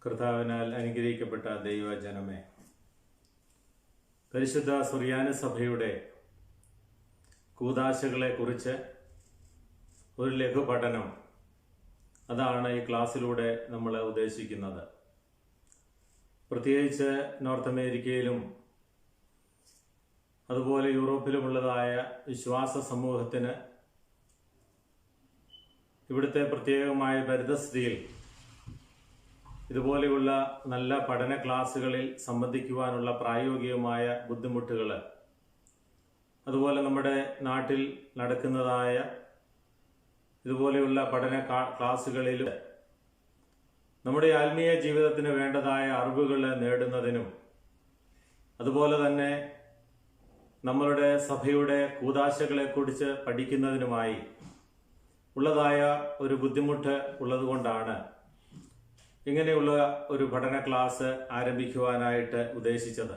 കർത്താവിനാൽ അനുഗ്രഹിക്കപ്പെട്ട ദൈവജനമേ, പരിശുദ്ധ സുറിയാനി സഭയുടെ കൂദാശകളെ കുറിച്ച് ഒരു ലഘുപഠനം, അതാണ് ഈ ക്ലാസ്സിലൂടെ നമ്മൾ ഉദ്ദേശിക്കുന്നത്. പ്രത്യേകിച്ച് നോർത്ത് അമേരിക്കയിലും അതുപോലെ യൂറോപ്പിലുമുള്ളതായ വിശ്വാസ സമൂഹത്തിന് ഇവിടുത്തെ പ്രത്യേകമായ പരിതസ്ഥിതിയിൽ ഇതുപോലെയുള്ള നല്ല പഠന ക്ലാസ്സുകളിൽ സംബന്ധിക്കുവാനുള്ള പ്രായോഗികമായ ബുദ്ധിമുട്ടുകൾ, അതുപോലെ നമ്മുടെ നാട്ടിൽ നടക്കുന്നതായ ഇതുപോലെയുള്ള പഠന ക്ലാസ്സുകളിൽ നമ്മുടെ ആത്മീയ ജീവിതത്തിന് വേണ്ടതായ അറിവുകൾ നേടുന്നതിനും, അതുപോലെ തന്നെ നമ്മളുടെ സഭയുടെ കൂദാശകളെക്കുറിച്ച് പഠിക്കുന്നതിനുമായി ഉള്ളതായ ഒരു ബുദ്ധിമുട്ട് ഉള്ളതുകൊണ്ടാണ് ഇങ്ങനെയുള്ള ഒരു പഠന ക്ലാസ് ആരംഭിക്കുവാനായിട്ട് ഉദ്ദേശിച്ചത്.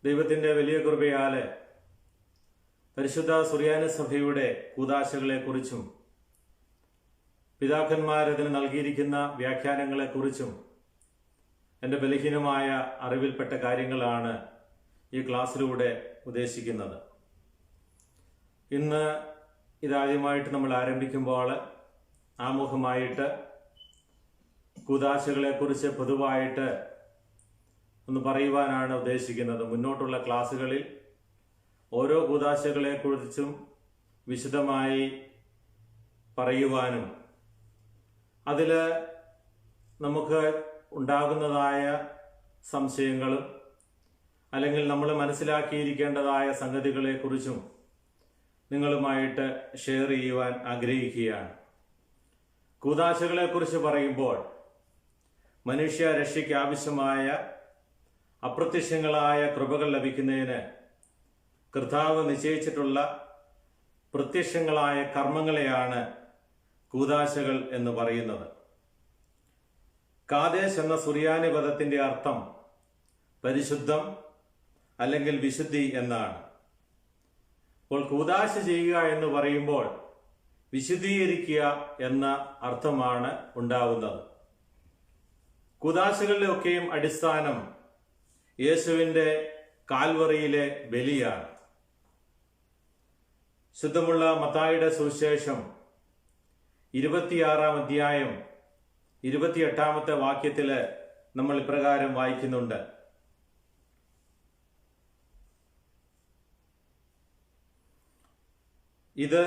ദൈവത്തിൻ്റെ വലിയ കൃപയാൽ പരിശുദ്ധ സുറിയാനി സഭയുടെ കൂദാശകളെക്കുറിച്ചും പിതാക്കന്മാരതിന് നൽകിയിരിക്കുന്ന വ്യാഖ്യാനങ്ങളെക്കുറിച്ചും എൻ്റെ ബലഹീനമായ അറിവിൽപ്പെട്ട കാര്യങ്ങളാണ് ഈ ക്ലാസ്സിലൂടെ ഉദ്ദേശിക്കുന്നത്. ഇന്ന് ഇതാദ്യമായിട്ട് നമ്മൾ ആരംഭിക്കുമ്പോൾ ആമുഖമായിട്ട് കൂദാശകളെക്കുറിച്ച് പൊതുവായിട്ട് ഒന്ന് പറയുവാനാണ് ഉദ്ദേശിക്കുന്നത്. മുന്നോട്ടുള്ള ക്ലാസ്സുകളിൽ ഓരോ കൂദാശകളെക്കുറിച്ചും വിശദമായി പറയുവാനും അതിൽ നമുക്ക് ഉണ്ടാകുന്നതായ സംശയങ്ങളും അല്ലെങ്കിൽ നമ്മൾ മനസ്സിലാക്കിയിരിക്കേണ്ടതായ സംഗതികളെക്കുറിച്ചും നിങ്ങളുമായിട്ട് ഷെയർ ചെയ്യുവാൻ ആഗ്രഹിക്കുകയാണ്. കൂദാശകളെക്കുറിച്ച് പറയുമ്പോൾ മനുഷ്യ രക്ഷയ്ക്ക് ആവശ്യമായ അപ്രത്യക്ഷങ്ങളായ കൃപകൾ ലഭിക്കുന്നതിന് കർത്താവ് നിശ്ചയിച്ചിട്ടുള്ള പ്രത്യക്ഷങ്ങളായ കർമ്മങ്ങളെയാണ് കൂദാശകൾ എന്ന് പറയുന്നത്. കാദേശ് എന്ന സുറിയാനി പദത്തിന്റെ അർത്ഥം പരിശുദ്ധം അല്ലെങ്കിൽ വിശുദ്ധി എന്നാണ്. അപ്പോൾ കൂദാശ ചെയ്യുക എന്ന് പറയുമ്പോൾ വിശുദ്ധീകരിക്കുക എന്ന അർത്ഥമാണ് ഉണ്ടാവുന്നത്. കൂദാശകളുടെ ഒക്കെയും അടിസ്ഥാനം യേശുവിൻ്റെ കാൽവറിയിലെ ബലിയാണ്. ശുദ്ധമുള്ള മത്തായിയുടെ സുവിശേഷം 26-ാം അധ്യായം 28-ാമത്തെ വാക്യത്തിൽ നമ്മൾ ഇപ്രകാരം വായിക്കുന്നുണ്ട്: ഇത്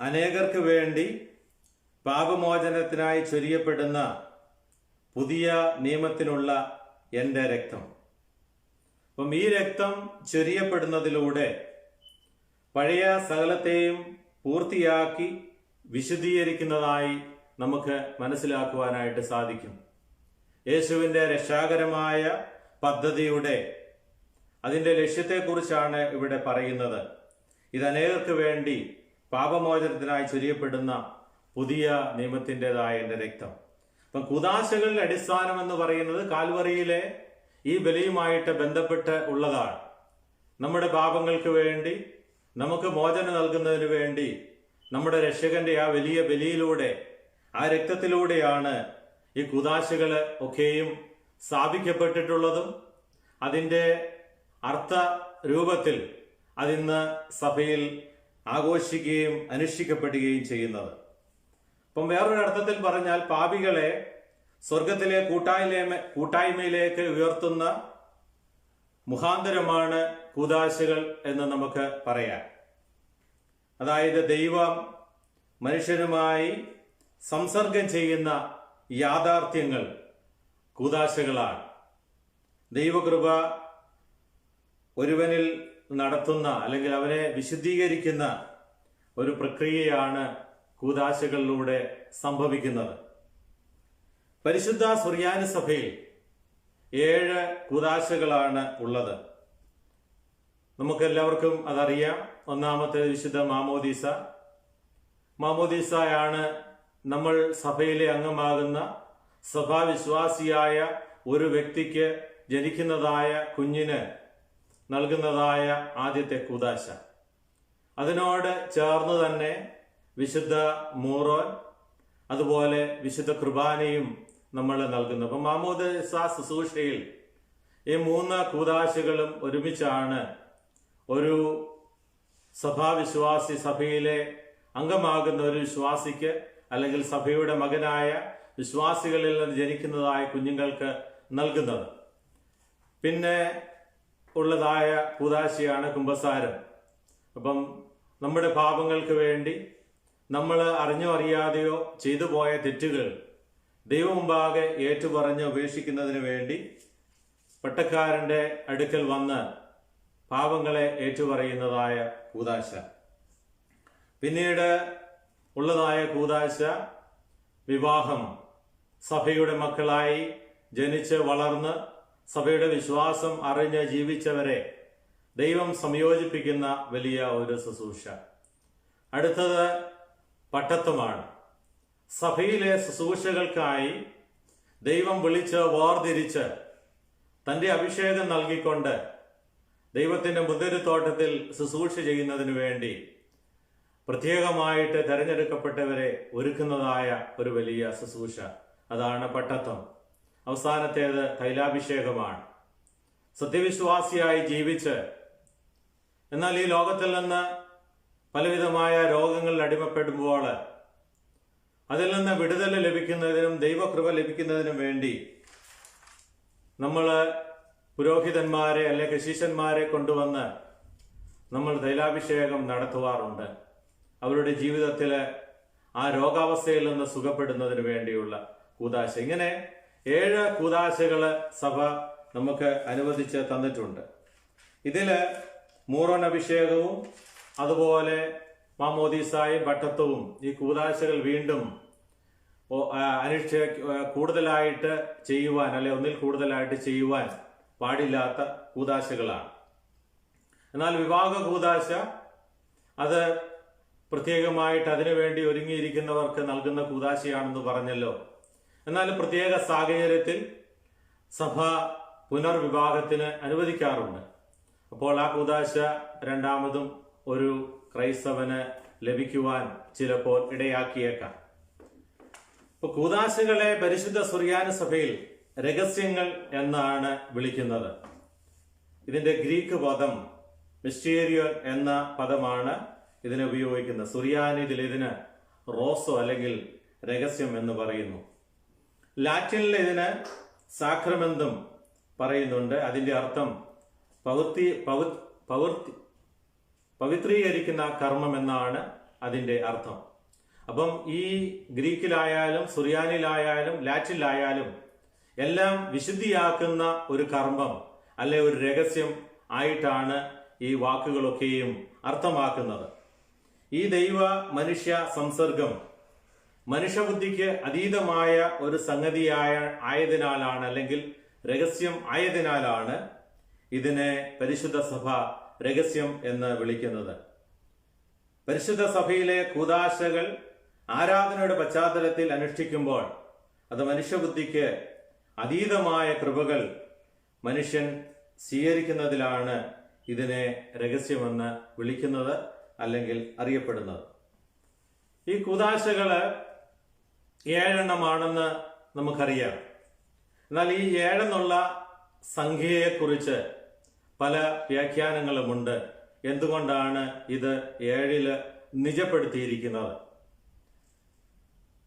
അനേകർക്ക് വേണ്ടി പാപമോചനത്തിനായി ചൊരിയപ്പെടുന്ന പുതിയ നിയമത്തിനുള്ള എൻ്റെ രക്തം. അപ്പം ഈ രക്തം ചൊരിയപ്പെടുന്നതിലൂടെ പഴയ സകലത്തെയും പൂർത്തിയാക്കി വിശുദ്ധീകരിക്കുന്നതായി നമുക്ക് മനസ്സിലാക്കുവാനായിട്ട് സാധിക്കും. യേശുവിൻ്റെ രക്ഷാകരമായ പദ്ധതിയുടെ അതിൻ്റെ ലക്ഷ്യത്തെക്കുറിച്ചാണ് ഇവിടെ പറയുന്നത്. ഇത് അനേകർക്ക് വേണ്ടി പാപമോചനത്തിനായി ചൊരിയപ്പെടുന്ന പുതിയ നിയമത്തിൻ്റെതായ എൻ്റെ രക്തം. അപ്പം കൂദാശകളുടെ അടിസ്ഥാനം എന്ന് പറയുന്നത് കാൽവറിയിലെ ഈ ബലിയുമായിട്ട് ബന്ധപ്പെട്ട് ഉള്ളതാണ്. നമ്മുടെ പാപങ്ങൾക്ക് വേണ്ടി നമുക്ക് മോചനം നൽകുന്നതിന് വേണ്ടി നമ്മുടെ രക്ഷകന്റെ ആ വലിയ ബലിയിലൂടെ, ആ രക്തത്തിലൂടെയാണ് ഈ കൂദാശകൾ ഒക്കെയും സ്ഥാപിക്കപ്പെട്ടിട്ടുള്ളതും അതിൻ്റെ അർത്ഥ രൂപത്തിൽ അതിന്ന് സഭയിൽ ആഘോഷിക്കുകയും അനുഷ്ഠിക്കപ്പെടുകയും ചെയ്യുന്നത്. അപ്പം വേറൊരർത്ഥത്തിൽ പറഞ്ഞാൽ പാപികളെ സ്വർഗത്തിലെ കൂട്ടായ്മയിലേക്ക് ഉയർത്തുന്ന മുഖാന്തരമാണ് കൂദാശകൾ എന്ന് നമുക്ക് പറയാം. അതായത് ദൈവം മനുഷ്യരുമായി സംസർഗം ചെയ്യുന്ന യാഥാർത്ഥ്യങ്ങൾ കൂദാശകളാണ്. ദൈവകൃപ ഒരുവനിൽ നടത്തുന്ന അല്ലെങ്കിൽ അവനെ വിശുദ്ധീകരിക്കുന്ന ഒരു പ്രക്രിയയാണ് കൂദാശകളിലൂടെ സംഭവിക്കുന്നത്. പരിശുദ്ധ സുറിയാനി സഭയിൽ 7 കൂദാശകളാണ് ഉള്ളത്. നമുക്കെല്ലാവർക്കും അതറിയാം. ഒന്നാമത്തേത് വിശുദ്ധ മാമോദീസ. മാമോദീസയാണ് നമ്മൾ സഭയിലെ അംഗമാകുന്ന സഭാവിശ്വാസിയായ ഒരു വ്യക്തിക്ക് ജനിക്കുന്നതായ കുഞ്ഞിന് നൽകുന്നതായ ആദ്യത്തെ കൂദാശ. അതിനോട് ചേർന്ന് തന്നെ വിശുദ്ധ മൂറോൻ, അതുപോലെ വിശുദ്ധ കുർബാനയും നമ്മൾ നൽകുന്നത്. അപ്പം മാമോദീസ ശുശ്രൂഷയിൽ ഈ 3 കൂദാശകളും ഒരുമിച്ചാണ് ഒരു സഭാവിശ്വാസി, സഭയിലെ അംഗമാകുന്ന ഒരു വിശ്വാസിക്ക് അല്ലെങ്കിൽ സഭയുടെ മകനായ വിശ്വാസികളിൽ നിന്ന് ജനിക്കുന്നതായ കുഞ്ഞുങ്ങൾക്ക് നൽകുന്നത്. പിന്നെ ഉള്ളതായ കൂദാശയാണ് കുമ്പസാരം. അപ്പം നമ്മുടെ പാപങ്ങൾക്ക് വേണ്ടി നമ്മൾ അറിഞ്ഞോ അറിയാതെയോ ചെയ്തു പോയ തെറ്റുകൾ ദൈവമുമ്പാകെ ഏറ്റുപറഞ്ഞ് ഉപേക്ഷിക്കുന്നതിന് വേണ്ടി പട്ടക്കാരന്റെ അടുക്കൽ വന്ന് പാപങ്ങളെ ഏറ്റുപറയുന്നതായ കൂദാശ. പിന്നീട് ഉള്ളതായ കൂദാശ വിവാഹം. സഭയുടെ മക്കളായി ജനിച്ച് വളർന്ന് സഭയുടെ വിശ്വാസം അറിഞ്ഞ് ജീവിച്ചവരെ ദൈവം സംയോജിപ്പിക്കുന്ന വലിയ ഒരു ശുശ്രൂഷ. അടുത്തത് പട്ടത്വമാണ്. സഭയിലെ ശുശ്രൂഷകൾക്കായി ദൈവം വിളിച്ച് വേർതിരിച്ച് തന്റെ അഭിഷേകം നൽകിക്കൊണ്ട് ദൈവത്തിന്റെ മുന്തിരിത്തോട്ടത്തിൽ ശുശ്രൂഷ ചെയ്യുന്നതിന് വേണ്ടി പ്രത്യേകമായിട്ട് തെരഞ്ഞെടുക്കപ്പെട്ടവരെ ഒരുക്കുന്നതായ ഒരു വലിയ ശുശ്രൂഷ. അതാണ് പട്ടത്വം. അവസാനത്തേത് തൈലാഭിഷേകമാണ്. സത്യവിശ്വാസിയായി ജീവിച്ച് എന്നാൽ ഈ ലോകത്തിൽ നിന്ന് പലവിധമായ രോഗങ്ങളിൽ അടിമപ്പെടുമ്പോൾ അതിൽ നിന്ന് വിടുതൽ ലഭിക്കുന്നതിനും ദൈവകൃപ ലഭിക്കുന്നതിനും വേണ്ടി നമ്മൾ പുരോഹിതന്മാരെ അല്ലെങ്കിൽ ശിഷ്യന്മാരെ കൊണ്ടുവന്ന് നമ്മൾ തൈലാഭിഷേകം നടത്തുവാറുണ്ട്. അവരുടെ ജീവിതത്തിൽ ആ രോഗാവസ്ഥയിൽ നിന്ന് സുഖപ്പെടുന്നതിന് വേണ്ടിയുള്ള കൂദാശ. ഇങ്ങനെ 7 കൂദാശകള് സഭ നമുക്ക് അനുവദിച്ച് തന്നിട്ടുണ്ട്. ഇതില് മൂറോൻ അഭിഷേകവും അതുപോലെ മാമോദീസായും പട്ടത്വവും ഈ കൂദാശകൾ വീണ്ടും കൂടുതലായിട്ട് ചെയ്യുവാൻ അല്ലെ ഒന്നിൽ കൂടുതലായിട്ട് ചെയ്യുവാൻ പാടില്ലാത്ത കൂദാശകളാണ്. എന്നാൽ വിവാഹ കൂദാശ അത് പ്രത്യേകമായിട്ട് അതിനുവേണ്ടി ഒരുങ്ങിയിരിക്കുന്നവർക്ക് നൽകുന്ന കൂദാശയാണെന്ന് പറഞ്ഞല്ലോ. എന്നാൽ പ്രത്യേക സാഹചര്യത്തിൽ സഭ പുനർവിവാഹത്തിന് അനുവദിക്കാറുണ്ട്. അപ്പോൾ ആ കൂദാശ രണ്ടാമതും ഒരു ക്രൈസ്തവന് ലഭിക്കുവാൻ ചിലപ്പോൾ ഇടയാക്കിയേക്കാം. ഇപ്പൊ കൂദാശകളെ പരിശുദ്ധ സുറിയാനി സഭയിൽ രഹസ്യങ്ങൾ എന്നാണ് വിളിക്കുന്നത്. ഇതിന്റെ ഗ്രീക്ക് പദം മിസ്റ്റീരിയോൻ എന്ന പദമാണ് ഇതിനെ ഉപയോഗിക്കുന്നത്. സുറിയാനിയിൽ ഇതിന് റോസോ അല്ലെങ്കിൽ രഹസ്യം എന്ന് പറയുന്നു. ലാറ്റിനിൽ ഇതിന് സാക്രമെന്തും പറയുന്നുണ്ട്. അതിന്റെ അർത്ഥം പവിത്രീകരിക്കുന്ന കർമ്മം എന്നാണ് അതിന്റെ അർത്ഥം. അപ്പം ഈ ഗ്രീക്കിലായാലും സുറിയാനിലായാലും ലാറ്റിനിലായാലും എല്ലാം വിശുദ്ധിയാക്കുന്ന ഒരു കർമ്മം അല്ലെ ഒരു രഹസ്യം ആയിട്ടാണ് ഈ വാക്കുകളൊക്കെയും അർത്ഥമാക്കുന്നത്. ഈ ദൈവ മനുഷ്യ സംസർഗം മനുഷ്യബുദ്ധിക്ക് അതീതമായ ഒരു ആയതിനാലാണ് അല്ലെങ്കിൽ രഹസ്യം ആയതിനാലാണ് ഇതിനെ പരിശുദ്ധ സഭ രഹസ്യം എന്ന് വിളിക്കുന്നത്. പരിശുദ്ധ സഭയിലെ കൂദാശകൾ ആരാധനയുടെ പശ്ചാത്തലത്തിൽ അനുഷ്ഠിക്കുമ്പോൾ അത് മനുഷ്യബുദ്ധിക്ക് അതീതമായ കൃപകൾ മനുഷ്യൻ സ്വീകരിക്കുന്നതിലാണ് ഇതിനെ രഹസ്യമെന്ന് വിളിക്കുന്നത് അല്ലെങ്കിൽ അറിയപ്പെടുന്നത്. ഈ കൂദാശകള് 7 നമുക്കറിയാം. എന്നാൽ ഈ 7 സംഖ്യയെക്കുറിച്ച് പല വ്യാഖ്യാനങ്ങളുമുണ്ട്. എന്തുകൊണ്ടാണ് ഇത് 7 നിജപ്പെടുത്തിയിരിക്കുന്നത്?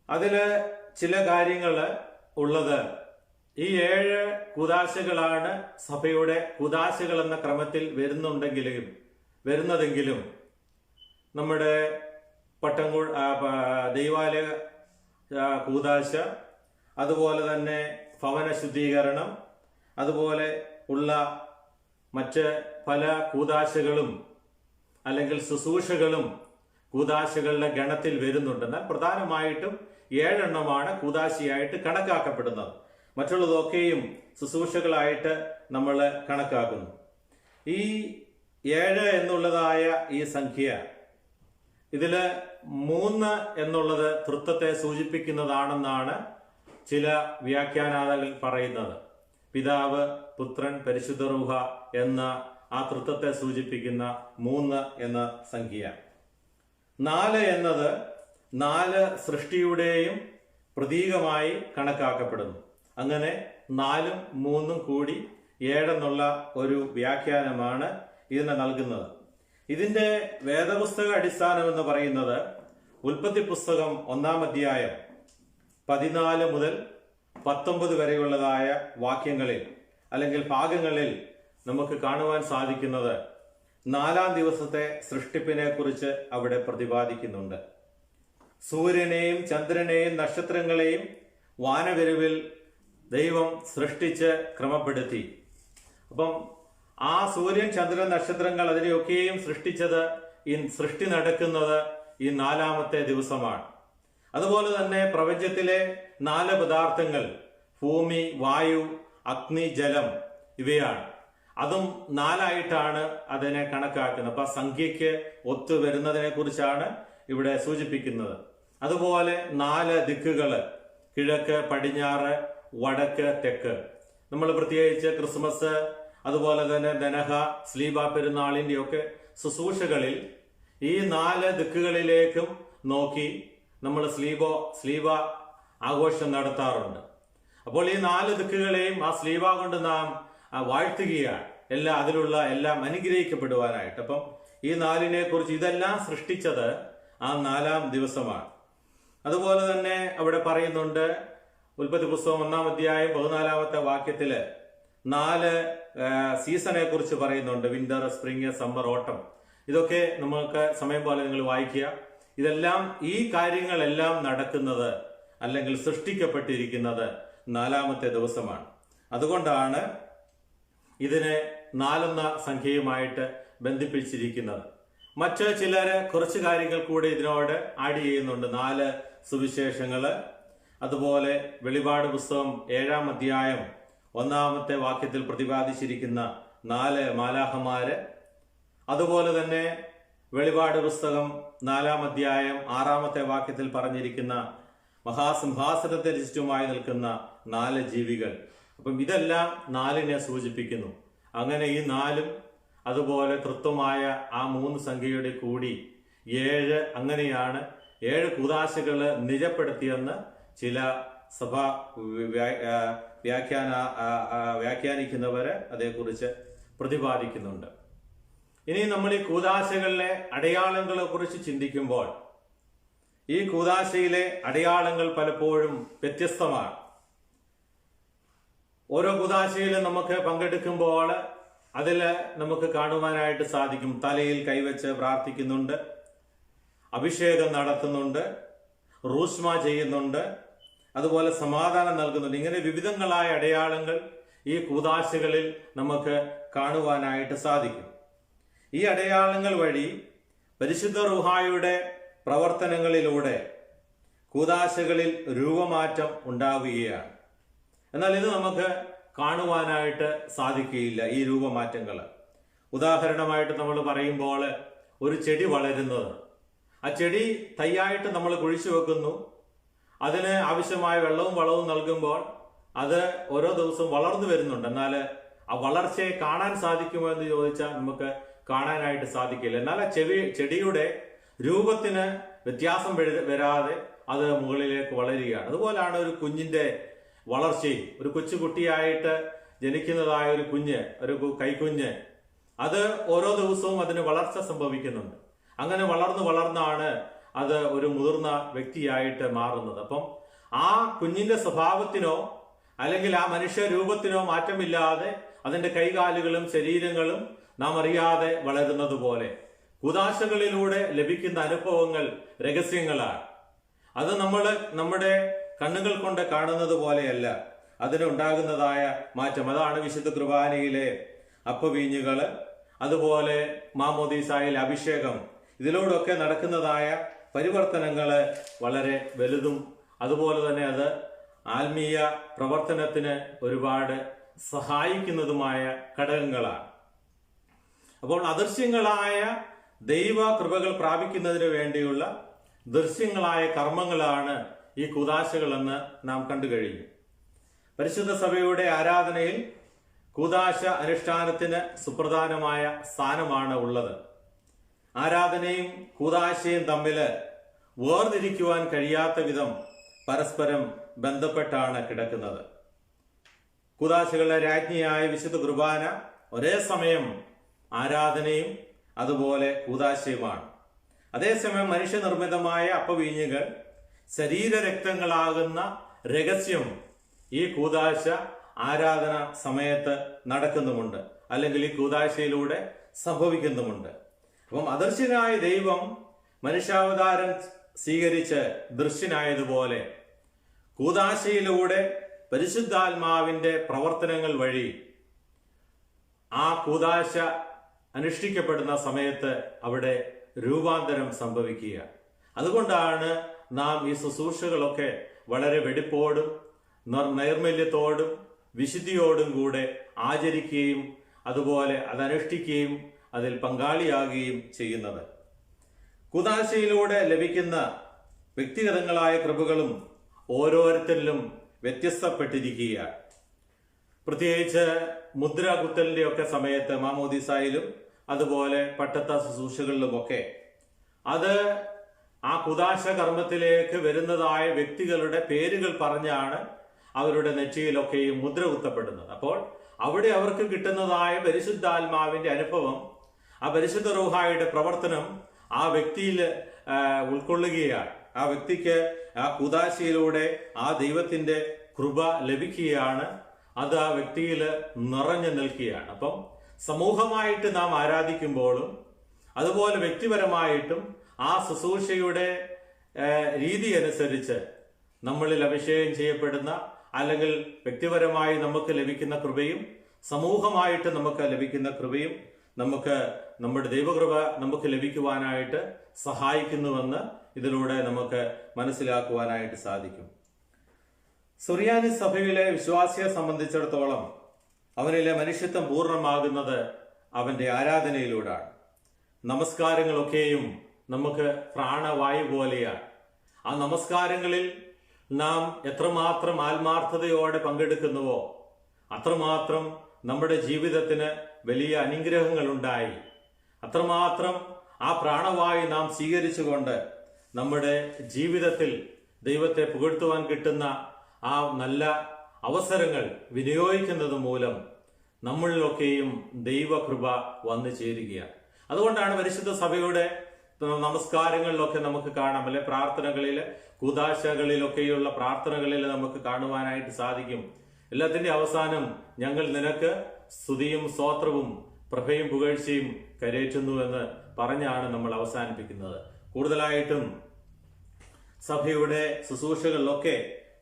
അതില് ചില കാര്യങ്ങൾ ഉള്ളത്. ഈ 7 കൂദാശകളാണ് സഭയുടെ കൂദാശകൾ എന്ന ക്രമത്തിൽ വരുന്നതെങ്കിലും നമ്മുടെ ദൈവാലയ കൂദാശ, അതുപോലെ തന്നെ ഭവന ശുദ്ധീകരണം, അതുപോലെ ഉള്ള മറ്റ് പല കൂദാശകളും അല്ലെങ്കിൽ ശുശ്രൂഷകളും കൂദാശകളുടെ ഗണത്തിൽ വരുന്നുണ്ട്. എന്നാൽ പ്രധാനമായിട്ടും 7 കൂദാശയായിട്ട് കണക്കാക്കപ്പെടുന്നത്. മറ്റുള്ളതൊക്കെയും ശുശ്രൂഷകളായിട്ട് നമ്മൾ കണക്കാക്കുന്നു. ഈ 7 എന്നുള്ളതായ ഈ സംഖ്യ, ഇതില് 3 എന്നുള്ളത് തൃത്വത്തെ സൂചിപ്പിക്കുന്നതാണെന്നാണ് ചില വ്യാഖ്യാതാക്കൾ പറയുന്നത്. പിതാവ്, പുത്രൻ, പരിശുദ്ധ റൂഹ എന്ന ആ തൃത്വത്തെ സൂചിപ്പിക്കുന്ന 3 എന്ന സംഖ്യ. 4 എന്നത് 4 സൃഷ്ടിയുടെയും പ്രതീകമായി കണക്കാക്കപ്പെടുന്നു. അങ്ങനെ 4ഉം 3ഉം കൂടി 7 എന്നുള്ള ഒരു വ്യാഖ്യാനമാണ് ഇതിന് നൽകുന്നത്. ഇതിന്റെ വേദപുസ്തക അടിസ്ഥാനം എന്ന് പറയുന്നത് ഉൽപ്പത്തി പുസ്തകം 1-ാം അധ്യായം 14 മുതൽ 19 വരെയുള്ളതായ വാക്യങ്ങളിൽ അല്ലെങ്കിൽ ഭാഗങ്ങളിൽ നമുക്ക് കാണുവാൻ സാധിക്കുന്നത് 4-ാം ദിവസത്തെ സൃഷ്ടിപ്പിനെ കുറിച്ച് അവിടെ പ്രതിപാദിക്കുന്നുണ്ട്. സൂര്യനെയും ചന്ദ്രനെയും നക്ഷത്രങ്ങളെയും വാനവിരുവിൽ ദൈവം സൃഷ്ടിച്ച് ക്രമപ്പെടുത്തി. അപ്പം ആ സൂര്യൻ, ചന്ദ്രൻ, നക്ഷത്രങ്ങൾ അതിനെയൊക്കെയും സൃഷ്ടിച്ചത്, ഈ സൃഷ്ടി നടക്കുന്നത് ഈ 4-ാമത്തെ ദിവസമാണ്. അതുപോലെ തന്നെ പ്രപഞ്ചത്തിലെ 4 പദാർത്ഥങ്ങൾ ഭൂമി, വായു, അഗ്നി, ജലം ഇവയാണ്. അതും 4ആയിട്ടാണ് അതിനെ കണക്കാക്കുന്നത്. അപ്പൊ സംഖ്യയ്ക്ക് ഒത്തു വരുന്നതിനെ കുറിച്ചാണ് ഇവിടെ സൂചിപ്പിക്കുന്നത്. അതുപോലെ 4 ദിക്കുകള്, കിഴക്ക്, പടിഞ്ഞാറ്, വടക്ക്, തെക്ക്. നമ്മൾ പ്രത്യേകിച്ച് ക്രിസ്മസ്, അതുപോലെ തന്നെ ദനഹ, സ്ലീബ പെരുന്നാളിന്റെ ഒക്കെ ശുശ്രൂഷകളിൽ ഈ 4 ദിക്കുകളിലേക്കും നോക്കി നമ്മൾ സ്ലീബ ആഘോഷം നടത്താറുണ്ട്. അപ്പോൾ ഈ 4 ദിക്കുകളെയും ആ സ്ലീബ കൊണ്ട് നാം വാഴ്ത്തുകയാണ്, എല്ലാം അനുഗ്രഹിക്കപ്പെടുവാനായിട്ട്. അപ്പം ഈ 4നെ കുറിച്ച് ഇതെല്ലാം സൃഷ്ടിച്ചത് ആ 4-ാം ദിവസമാണ്. അതുപോലെ തന്നെ അവിടെ പറയുന്നുണ്ട്, ഉൽപ്പത്തി പുസ്തകം 1-ാം അധ്യായം 14-ാമത്തെ വാക്യത്തില് 4 സീസണെ കുറിച്ച് പറയുന്നുണ്ട്. വിന്റർ, സ്പ്രിങ്, സമ്മർ, ഓട്ടം. ഇതൊക്കെ നമുക്ക് സമയം പോലെ നിങ്ങൾ വായിക്കുക. ഇതെല്ലാം, ഈ കാര്യങ്ങളെല്ലാം നടക്കുന്നത് അല്ലെങ്കിൽ സൃഷ്ടിക്കപ്പെട്ടിരിക്കുന്നത് 4-ാമത്തെ ദിവസമാണ്. അതുകൊണ്ടാണ് ഇതിനെ 4 എന്ന സംഖ്യയുമായിട്ട് ബന്ധിപ്പിച്ചിരിക്കുന്നത്. മറ്റ് ചിലര് കുറച്ച് കാര്യങ്ങൾ കൂടി ഇതിനോട് ആഡ് ചെയ്യുന്നുണ്ട്. 4 സുവിശേഷങ്ങള്, അതുപോലെ വെളിപാട് പുസ്തകം 7-ാം അധ്യായം 1-ാമത്തെ വാക്യത്തിൽ പ്രതിപാദിച്ചിരിക്കുന്ന 4 മാലാഖമാര്, അതുപോലെ തന്നെ വെളിപാട് പുസ്തകം 4-ാം അധ്യായം 6-ാമത്തെ വാക്യത്തിൽ പറഞ്ഞിരിക്കുന്ന മഹാസിംഹാസനത്തിന് ചുറ്റുമായി നിൽക്കുന്ന 4 ജീവികൾ. അപ്പം ഇതെല്ലാം 4നെ സൂചിപ്പിക്കുന്നു. അങ്ങനെ ഈ 4ഉം അതുപോലെ തൃത്വമായ ആ 3 സംഖ്യയുടെ കൂടി 7, അങ്ങനെയാണ് 7 കൂദാശകള് നിജപ്പെടുത്തിയെന്ന് ചില സഭ വ്യാഖ്യാനിക്കുന്നവര് അതേക്കുറിച്ച് പ്രതിപാദിക്കുന്നുണ്ട്. ഇനി നമ്മൾ ഈ കൂദാശകളിലെ അടയാളങ്ങളെ കുറിച്ച് ചിന്തിക്കുമ്പോൾ ഈ കൂദാശയിലെ അടയാളങ്ങൾ പലപ്പോഴും വ്യത്യസ്തമാണ്. ഓരോ കൂദാശയിലും നമുക്ക് പങ്കെടുക്കുമ്പോൾ അതിൽ നമുക്ക് കാണുവാനായിട്ട് സാധിക്കും. തലയിൽ കൈവച്ച് പ്രാർത്ഥിക്കുന്നുണ്ട്, അഭിഷേകം നടത്തുന്നുണ്ട്, റൂഷ്മ ചെയ്യുന്നുണ്ട്, അതുപോലെ സമാധാനം നൽകുന്നുണ്ട്. ഇങ്ങനെ വിവിധങ്ങളായ അടയാളങ്ങൾ ഈ കൂദാശകളിൽ നമുക്ക് കാണുവാനായിട്ട് സാധിക്കും. ഈ അടയാളങ്ങൾ വഴി പരിശുദ്ധ റൂഹായുടെ പ്രവർത്തനങ്ങളിലൂടെ കൂദാശകളിൽ രൂപമാറ്റം ഉണ്ടാവുകയാണ്. എന്നാൽ ഇത് നമുക്ക് കാണുവാനായിട്ട് സാധിക്കുകയില്ല, ഈ രൂപമാറ്റങ്ങൾ. ഉദാഹരണമായിട്ട് നമ്മൾ പറയുമ്പോൾ ഒരു ചെടി വളരുന്നത്, ആ ചെടി തൈയായിട്ട് നമ്മൾ കുഴിച്ചു വെക്കുന്നു, അതിന് ആവശ്യമായ വെള്ളവും വളവും നൽകുമ്പോൾ അത് ഓരോ ദിവസവും വളർന്നു വരുന്നുണ്ട്. എന്നാൽ ആ വളർച്ചയെ കാണാൻ സാധിക്കുമോ എന്ന് ചോദിച്ചാൽ നമുക്ക് കാണാനായിട്ട് സാധിക്കില്ല. എന്നാൽ ആ ചെടിയുടെ രൂപത്തിന് വ്യത്യാസം വരാതെ അത് മുകളിലേക്ക് വളരുകയാണ്. അതുപോലാണ് ഒരു കുഞ്ഞിന്റെ വളർച്ചയും. ഒരു കൊച്ചുകുട്ടിയായിട്ട് ജനിക്കുന്നതായ ഒരു കുഞ്ഞ്, ഒരു കൈക്കുഞ്ഞ്, അത് ഓരോ ദിവസവും അതിന് വളർച്ച സംഭവിക്കുന്നുണ്ട്. അങ്ങനെ വളർന്നാണ് അത് ഒരു മുതിർന്ന വ്യക്തിയായിട്ട് മാറുന്നത്. അപ്പം ആ കുഞ്ഞിന്റെ സ്വഭാവത്തിനോ അല്ലെങ്കിൽ ആ മനുഷ്യ രൂപത്തിനോ മാറ്റമില്ലാതെ അതിന്റെ കൈകാലുകളും ശരീരങ്ങളും നാം അറിയാതെ വളരുന്നത് പോലെ കൂദാശകളിലൂടെ ലഭിക്കുന്ന അനുഭവങ്ങൾ രഹസ്യങ്ങളാണ്. അത് നമ്മുടെ കണ്ണുകൾ കൊണ്ട് കാണുന്നത് പോലെയല്ല, അതിനുണ്ടാകുന്നതായ മാറ്റം. അതാണ് വിശുദ്ധ കുർബാനയിലെ അപ്പവീഞ്ഞുകള്, അതുപോലെ മാമോദീസായിലെ അഭിഷേകം. ഇതിലൂടെയൊക്കെ നടക്കുന്നതായ പരിവർത്തനങ്ങള് വളരെ വലുതും അതുപോലെ തന്നെ അത് ആത്മീയ പ്രവർത്തനത്തിന് ഒരുപാട് സഹായിക്കുന്നതുമായ ഘടകങ്ങളാണ്. അപ്പോൾ അദൃശ്യങ്ങളായ ദൈവ കൃപകൾ പ്രാപിക്കുന്നതിന് വേണ്ടിയുള്ള ദൃശ്യങ്ങളായ കർമ്മങ്ങളാണ് ഈ കൂദാശകളെന്ന് നാം കണ്ടു കഴിഞ്ഞു. പരിശുദ്ധ സഭയുടെ ആരാധനയിൽ കൂദാശ അനുഷ്ഠാനത്തിന് സുപ്രധാനമായ സ്ഥാനമാണ് ഉള്ളത്. ആരാധനയും കൂദാശയും തമ്മിൽ വേർതിരിക്കുവാൻ കഴിയാത്ത വിധം പരസ്പരം ബന്ധപ്പെട്ടാണ് കിടക്കുന്നത്. കൂദാശകളുടെ രാജ്ഞിയായ വിശുദ്ധ കുർബാന ഒരേ സമയം ആരാധനയും അതുപോലെ കൂദാശയുമാണ്. അതേസമയം മനുഷ്യനിർമ്മിതമായ അപ്പവീഞ്ഞുകൾ ശരീരരക്തങ്ങളാകുന്ന രഹസ്യം ഈ കൂദാശ ആരാധന സമയത്ത് നടക്കുന്നുമുണ്ട്, അല്ലെങ്കിൽ ഈ കൂദാശയിലൂടെ സംഭവിക്കുന്നുമുണ്ട്. അപ്പം അദൃശ്യനായ ദൈവം മനുഷ്യാവതാരം സ്വീകരിച്ച് ദൃശ്യനായതുപോലെ കൂദാശയിലൂടെ പരിശുദ്ധാത്മാവിന്റെ പ്രവർത്തനങ്ങൾ വഴി ആ കൂദാശ അനുഷ്ഠിക്കപ്പെടുന്ന സമയത്ത് അവിടെ രൂപാന്തരം സംഭവിക്കുക. അതുകൊണ്ടാണ് നാം ഈ ശുശ്രൂഷകളൊക്കെ വളരെ വെടിപ്പോടും നൈർമല്യത്തോടും വിശുദ്ധിയോടും കൂടെ ആചരിക്കുകയും അതുപോലെ അതനുഷ്ഠിക്കുകയും അതിൽ പങ്കാളിയാകുകയും ചെയ്യുന്നത്. കൂദാശയിലൂടെ ലഭിക്കുന്ന വ്യക്തിഗതങ്ങളായ കൃപകളും ഓരോരുത്തരിലും വ്യത്യസ്തപ്പെട്ടിരിക്കുകയാണ്. പ്രത്യേകിച്ച് മുദ്ര കുത്തലിന്റെ ഒക്കെ സമയത്ത് മാമോദിസായിലും അതുപോലെ പട്ടത്ത ശുശ്രൂഷകളിലുമൊക്കെ അത് ആ കൂദാശ കർമ്മത്തിലേക്ക് വരുന്നതായ വ്യക്തികളുടെ പേരുകൾ പറഞ്ഞാണ് അവരുടെ നെറ്റിയിലൊക്കെയും മുദ്ര കുത്തപ്പെടുന്നത്. അപ്പോൾ അവിടെ അവർക്ക് കിട്ടുന്നതായ പരിശുദ്ധാത്മാവിന്റെ അനുഭവം, ആ പരിശുദ്ധ റൂഹായുടെ പ്രവർത്തനം ആ വ്യക്തിയിൽ ഉൾക്കൊള്ളുകയാണ്. ആ വ്യക്തിക്ക് ആ കൂദാശയിലൂടെ ആ ദൈവത്തിന്റെ കൃപ ലഭിക്കുകയാണ്. അത് ആ വ്യക്തിയിൽ നിറഞ്ഞു നിൽക്കുകയാണ്. അപ്പം സമൂഹമായിട്ട് നാം ആരാധിക്കുമ്പോഴും അതുപോലെ വ്യക്തിപരമായിട്ടും ആ ശുശ്രൂഷയുടെ രീതി അനുസരിച്ച് നമ്മളിൽ അഭിഷേകം ചെയ്യപ്പെടുന്ന അല്ലെങ്കിൽ വ്യക്തിപരമായി നമുക്ക് ലഭിക്കുന്ന കൃപയും സമൂഹമായിട്ട് നമുക്ക് ലഭിക്കുന്ന കൃപയും നമുക്ക് നമ്മുടെ ദൈവകൃപ നമുക്ക് ലഭിക്കുവാനായിട്ട് സഹായിക്കുന്നുവെന്ന് ഇതിലൂടെ നമുക്ക് മനസ്സിലാക്കുവാനായിട്ട് സാധിക്കും. സുറിയാനി സഭയിലെ വിശ്വാസിയെ സംബന്ധിച്ചിടത്തോളം അവനിലെ മനുഷ്യത്വം പൂർണ്ണമാകുന്നത് അവന്റെ ആരാധനയിലൂടെയാണ്. നമസ്കാരങ്ങളൊക്കെയും നമുക്ക് പ്രാണവായു പോലെയാണ്. ആ നമസ്കാരങ്ങളിൽ നാം എത്രമാത്രം ആത്മാർത്ഥതയോടെ പങ്കെടുക്കുന്നുവോ അത്രമാത്രം നമ്മുടെ ജീവിതത്തിന് വലിയ അനുഗ്രഹങ്ങൾ ഉണ്ടായി. അത്രമാത്രം ആ പ്രാണവായു നാം സ്വീകരിച്ചുകൊണ്ട് നമ്മുടെ ജീവിതത്തിൽ ദൈവത്തെ പുകഴ്ത്തുവാൻ കിട്ടുന്ന ആ നല്ല അവസരങ്ങൾ വിനിയോഗിക്കുന്നത് മൂലം നമ്മളിലൊക്കെയും ദൈവകൃപ വന്നു ചേരുകയാണ്. അതുകൊണ്ടാണ് പരിശുദ്ധ സഭയുടെ നമസ്കാരങ്ങളിലൊക്കെ നമുക്ക് കാണാം, അല്ലെ പ്രാർത്ഥനകളിൽ കൂദാശകളിലൊക്കെയുള്ള പ്രാർത്ഥനകളിൽ നമുക്ക് കാണുവാനായിട്ട് സാധിക്കും. എല്ലാത്തിന്റെ അവസാനം ഞങ്ങൾ നിനക്ക് സ്തുതിയും സ്തോത്രവും പ്രഭയും പുകഴ്ചയും കരേറ്റുന്നു എന്ന് പറഞ്ഞാണ് നമ്മൾ അവസാനിപ്പിക്കുന്നത്. കൂടുതലായിട്ടും സഭയുടെ ശുശ്രൂഷകളിലൊക്കെ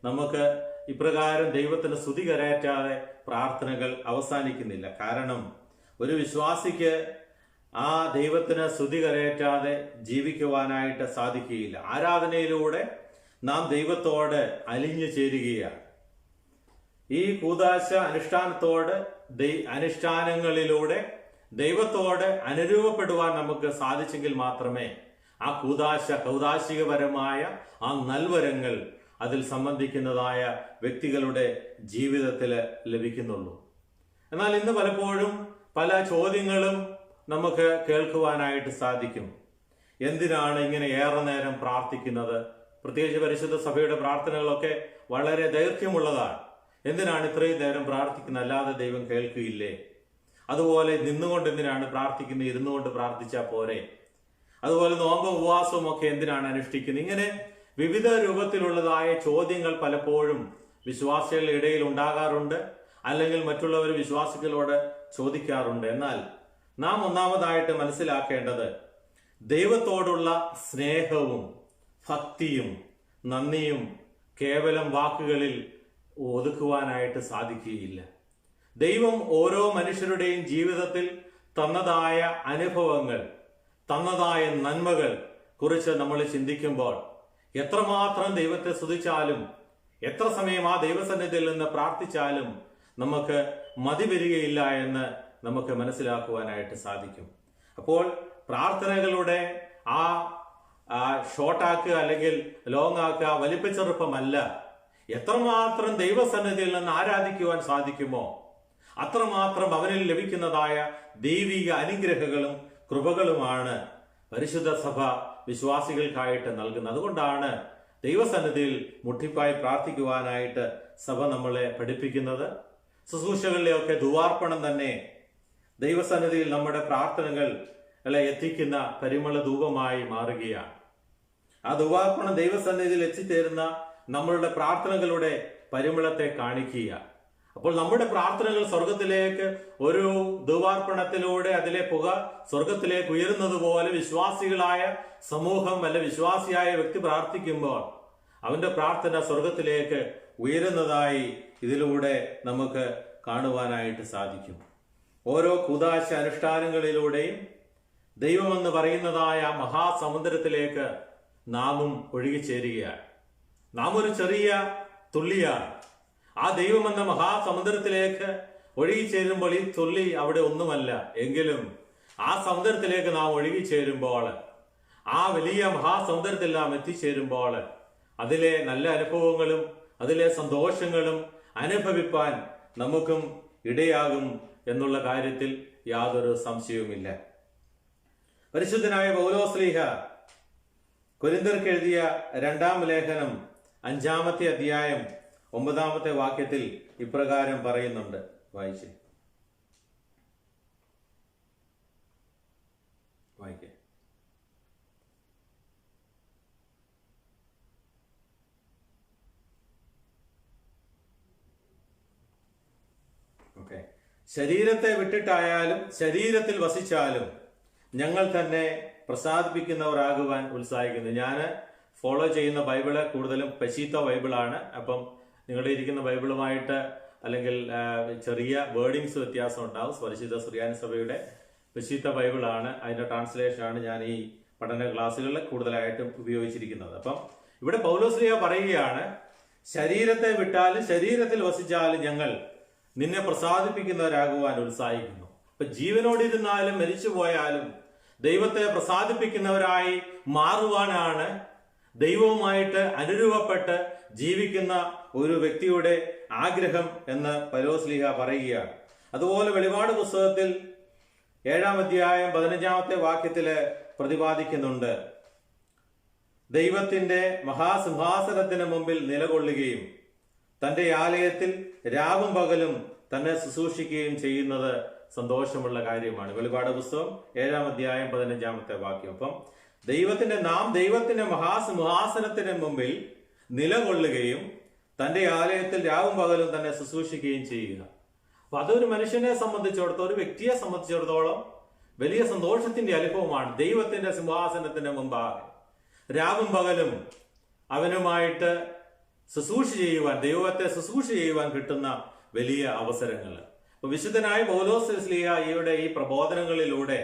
നമുക്ക് ഇപ്രകാരം ദൈവത്തിന് സ്തുതി കരയറ്റാതെ പ്രാർത്ഥനകൾ അവസാനിക്കുന്നില്ല. കാരണം ഒരു വിശ്വാസിക്ക് ആ ദൈവത്തിന് സ്തുതി കരയറ്റാതെ ജീവിക്കുവാനായിട്ട് സാധിക്കുകയില്ല. ആരാധനയിലൂടെ നാം ദൈവത്തോട് അലിഞ്ഞു ചേരുകയാണ്. ഈ കൂദാശ അനുഷ്ഠാനങ്ങളിലൂടെ ദൈവത്തോട് അനുരൂപപ്പെടുവാൻ നമുക്ക് സാധിച്ചെങ്കിൽ മാത്രമേ ആ കൗദാശികപരമായ ആ നൽവരങ്ങൾ അതിൽ സംബന്ധിക്കുന്നതായ വ്യക്തികളുടെ ജീവിതത്തിൽ ലഭിക്കുന്നുള്ളൂ. എന്നാൽ ഇന്ന് പലപ്പോഴും പല ചോദ്യങ്ങളും നമുക്ക് കേൾക്കുവാനായിട്ട് സാധിക്കും. എന്തിനാണ് ഇങ്ങനെ ഏറെ നേരം പ്രാർത്ഥിക്കുന്നത്? പ്രത്യേകിച്ച് പരിശുദ്ധ സഭയുടെ പ്രാർത്ഥനകളൊക്കെ വളരെ ദൈർഘ്യമുള്ളതാണ്. എന്തിനാണ് ഇത്രയും നേരം പ്രാർത്ഥിക്കുന്നത്? അല്ലാതെ ദൈവം കേൾക്കുകയില്ലേ? അതുപോലെ നിന്നുകൊണ്ട് എന്തിനാണ് പ്രാർത്ഥിക്കുന്നത്? ഇരുന്നുകൊണ്ട് പ്രാർത്ഥിച്ചാൽ പോരെ? അതുപോലെ നോമ്പ് ഉപവാസവും ഒക്കെ എന്തിനാണ് അനുഷ്ഠിക്കുന്നത്? ഇങ്ങനെ വിവിധ രൂപത്തിലുള്ളതായ ചോദ്യങ്ങൾ പലപ്പോഴും വിശ്വാസികളുടെ ഇടയിൽ ഉണ്ടാകാറുണ്ട്, അല്ലെങ്കിൽ മറ്റുള്ളവർ വിശ്വാസികളോട് ചോദിക്കാറുണ്ട്. എന്നാൽ നാം ഒന്നാമതായിട്ട് മനസ്സിലാക്കേണ്ടത് ദൈവത്തോടുള്ള സ്നേഹവും ഭക്തിയും നന്ദിയും കേവലം വാക്കുകളിൽ ഒതുക്കുവാനായിട്ട് സാധിക്കുകയില്ല. ദൈവം ഓരോ മനുഷ്യരുടെയും ജീവിതത്തിൽ തന്നതായ അനുഭവങ്ങൾ, തന്നതായ നന്മകൾ കുറിച്ച് നമ്മൾ ചിന്തിക്കുമ്പോൾ എത്രമാത്രം ദൈവത്തെ സ്തുതിച്ചാലും എത്ര സമയം ആ ദൈവസന്നിധിയിൽ നിന്ന് പ്രാർത്ഥിച്ചാലും നമുക്ക് മതി വരികയില്ല എന്ന് നമുക്ക് മനസ്സിലാക്കുവാനായിട്ട് സാധിക്കും. അപ്പോൾ പ്രാർത്ഥനകളുടെ ആ ഷോർട്ടാക്കുക അല്ലെങ്കിൽ ലോങ് ആക്കുക വലിപ്പച്ചെറുപ്പമല്ല, എത്രമാത്രം ദൈവസന്നിധിയിൽ നിന്ന് ആരാധിക്കുവാൻ സാധിക്കുമോ അത്രമാത്രം അവനിൽ ലഭിക്കുന്നതായ ദൈവിക അനുഗ്രഹങ്ങളും കൃപകളുമാണ് പരിശുദ്ധ സഭ വിശ്വാസികൾക്കായിട്ട് നൽകുന്നത്. അതുകൊണ്ടാണ് ദൈവസന്നിധിയിൽ മുട്ടിപ്പായി പ്രാർത്ഥിക്കുവാനായിട്ട് സഭ നമ്മളെ പഠിപ്പിക്കുന്നത്. ശുശ്രൂഷകളിലെയൊക്കെ ധൂവാർപ്പണം തന്നെ ദൈവസന്നിധിയിൽ നമ്മുടെ പ്രാർത്ഥനകളെ എത്തിക്കുന്ന പരിമള ധൂപമായി മാറുകയാണ്. ആ ധൂവാർപ്പണം ദൈവസന്നിധിയിൽ എത്തിച്ചേരുന്ന നമ്മളുടെ പ്രാർത്ഥനകളുടെ പരിമളത്തെ കാണിക്കുക. അപ്പോൾ നമ്മുടെ പ്രാർത്ഥനകൾ സ്വർഗത്തിലേക്ക് ഒരു ധൂവാർപ്പണത്തിലൂടെ അതിലെ പുക സ്വർഗത്തിലേക്ക് ഉയരുന്നത് പോലെ വിശ്വാസികളായ സമൂഹം വിശ്വാസിയായ വ്യക്തി പ്രാർത്ഥിക്കുമ്പോൾ അവന്റെ പ്രാർത്ഥന സ്വർഗത്തിലേക്ക് ഉയരുന്നതായി ഇതിലൂടെ നമുക്ക് കാണുവാനായിട്ട് സാധിക്കും. ഓരോ കൂദാശ അനുഷ്ഠാനങ്ങളിലൂടെയും ദൈവമെന്ന് പറയുന്നതായ മഹാസമുദ്രത്തിലേക്ക് നാമും ഒഴുകിച്ചേരുകയാണ്. നാം ഒരു ചെറിയ തുള്ളിയാണ്. ആ ദൈവമെന്ന മഹാസമുദ്രത്തിലേക്ക് ഒഴുകിച്ചേരുമ്പോൾ ഈ തുള്ളി അവിടെ ഒന്നുമല്ല. എങ്കിലും ആ സമുദ്രത്തിലേക്ക് നാം ഒഴുകിച്ചേരുമ്പോൾ, ആ വലിയ മഹാസമുദ്രത്തിൽ നാം എത്തിച്ചേരുമ്പോൾ അതിലെ നല്ല അനുഭവങ്ങളും അതിലെ സന്തോഷങ്ങളും അനുഭവിപ്പാൻ നമുക്കും ഇടയാകും എന്നുള്ള കാര്യത്തിൽ യാതൊരു സംശയവുമില്ല. പരിശുദ്ധനായ പൗലോസ്ലീഹ കൊരിന്ത്യർക്ക് എഴുതിയ 2-ാം ലേഖനം 5-ാമത്തെ അധ്യായം 9-ാമത്തെ വാക്യത്തിൽ ഇപ്രകാരം പറയുന്നുണ്ട്. വായിക്കേ. ഓക്കെ. ശരീരത്തെ വിട്ടിട്ടായാലും ശരീരത്തിൽ വസിച്ചാലും ഞങ്ങൾ തന്നെ പ്രസാദിപ്പിക്കുന്നവരാകുവാൻ ഉത്സാഹിക്കുന്നു. ഞാൻ ഫോളോ ചെയ്യുന്ന ബൈബിള് കൂടുതലും പെശീത്ത ബൈബിളാണ്. അപ്പം നിങ്ങളുടെ ഇരിക്കുന്ന ബൈബിളുമായിട്ട് അല്ലെങ്കിൽ ചെറിയ വേർഡിങ്സ് വ്യത്യാസം ഉണ്ടാവും. പരിശുദ്ധ സുറിയാനി സഭയുടെ പെശീത്ത ബൈബിളാണ്, അതിന്റെ ട്രാൻസ്ലേഷനാണ് ഞാൻ ഈ പഠന ക്ലാസ്സുകളിൽ കൂടുതലായിട്ടും ഉപയോഗിച്ചിരിക്കുന്നത്. അപ്പം ഇവിടെ പൗലോസ്ലീഹ പറയുകയാണ്, ശരീരത്തെ വിട്ടാലും ശരീരത്തിൽ വസിച്ചാലും ഞങ്ങൾ നിന്നെ പ്രസാദിപ്പിക്കുന്നവരാകുവാൻ ഉത്സാഹിക്കുന്നു. ഇപ്പൊ ജീവനോടിരുന്നാലും മരിച്ചു പോയാലും ദൈവത്തെ പ്രസാദിപ്പിക്കുന്നവരായി മാറുവാനാണ് ദൈവവുമായിട്ട് അനുരൂപപ്പെട്ട് ജീവിക്കുന്ന ഒരു വ്യക്തിയുടെ ആഗ്രഹം എന്ന് പൗലോസ്ലീഹ പറയുകയാണ്. അതുപോലെ വെളിപാട് പുസ്തകത്തിൽ 7-ാം അധ്യായം 15-ാമത്തെ വാക്യത്തില് പ്രതിപാദിക്കുന്നുണ്ട്, ദൈവത്തിന്റെ മഹാസിംഹാസനത്തിന് മുമ്പിൽ നിലകൊള്ളുകയും തന്റെ ആലയത്തിൽ രാവും പകലും തന്നെ ശുശ്രൂഷിക്കുകയും ചെയ്യുന്നത് സന്തോഷമുള്ള കാര്യമാണ്. വെളിപാട് പുസ്തകം 7-ാം അധ്യായം 15-ാമത്തെ വാക്യം. അപ്പം ദൈവത്തിന്റെ മഹാസിംഹാസനത്തിന് മുമ്പിൽ നിലകൊള്ളുകയും തന്റെ ആലയത്തിൽ രാവും പകലും തന്നെ ശുശ്രൂഷിക്കുകയും ചെയ്യുക. അപ്പൊ അതൊരു മനുഷ്യനെ സംബന്ധിച്ചിടത്തോളം, ഒരു വ്യക്തിയെ സംബന്ധിച്ചിടത്തോളം വലിയ സന്തോഷത്തിന്റെ അനുഭവമാണ്. ദൈവത്തിന്റെ സിംഹാസനത്തിന് മുമ്പാകെ രാവും പകലും അവനുമായിട്ട് ശുശ്രൂഷ ചെയ്യുവാൻ, ദൈവത്തെ ശുശ്രൂഷ ചെയ്യുവാൻ കിട്ടുന്ന വലിയ അവസരങ്ങൾ. അപ്പൊ വിശുദ്ധനായ പൗലോസ്ലീഹയുടെ ഈ പ്രബോധനങ്ങളിലൂടെ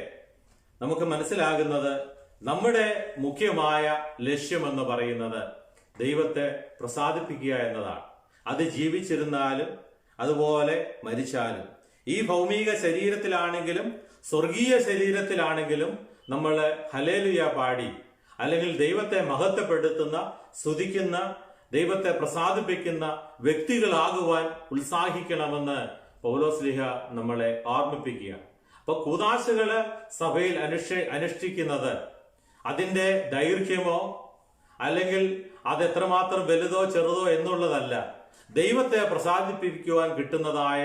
നമുക്ക് മനസ്സിലാകുന്നത്, നമ്മുടെ മുഖ്യമായ ലക്ഷ്യമെന്ന് പറയുന്നത് ദൈവത്തെ പ്രസാദിപ്പിക്കുക എന്നതാണ്. അത് ജീവിച്ചിരുന്നാലും അതുപോലെ മരിച്ചാലും, ഈ ഭൗമിക ശരീരത്തിലാണെങ്കിലും സ്വർഗീയ ശരീരത്തിലാണെങ്കിലും നമ്മൾ ഹല്ലേലൂയ പാടി അല്ലെങ്കിൽ ദൈവത്തെ മഹത്വപ്പെടുത്തുന്ന, സ്തുതിക്കുന്ന, ദൈവത്തെ പ്രസാദിപ്പിക്കുന്ന വ്യക്തികളാകുവാൻ ഉത്സാഹിക്കണമെന്ന് പൗലോസ്ലീഹ നമ്മളെ ഓർമ്മിപ്പിക്കുകയാണ്. അപ്പൊ കൂദാശകള് സഭയിൽ അനുഷ്ഠിക്കുന്നത് അതിന്റെ ദൈർഘ്യമോ അല്ലെങ്കിൽ അത് എത്രമാത്രം വലുതോ ചെറുതോ എന്നുള്ളതല്ല. ദൈവത്തെ പ്രസാദിപ്പിക്കുവാൻ കിട്ടുന്നതായ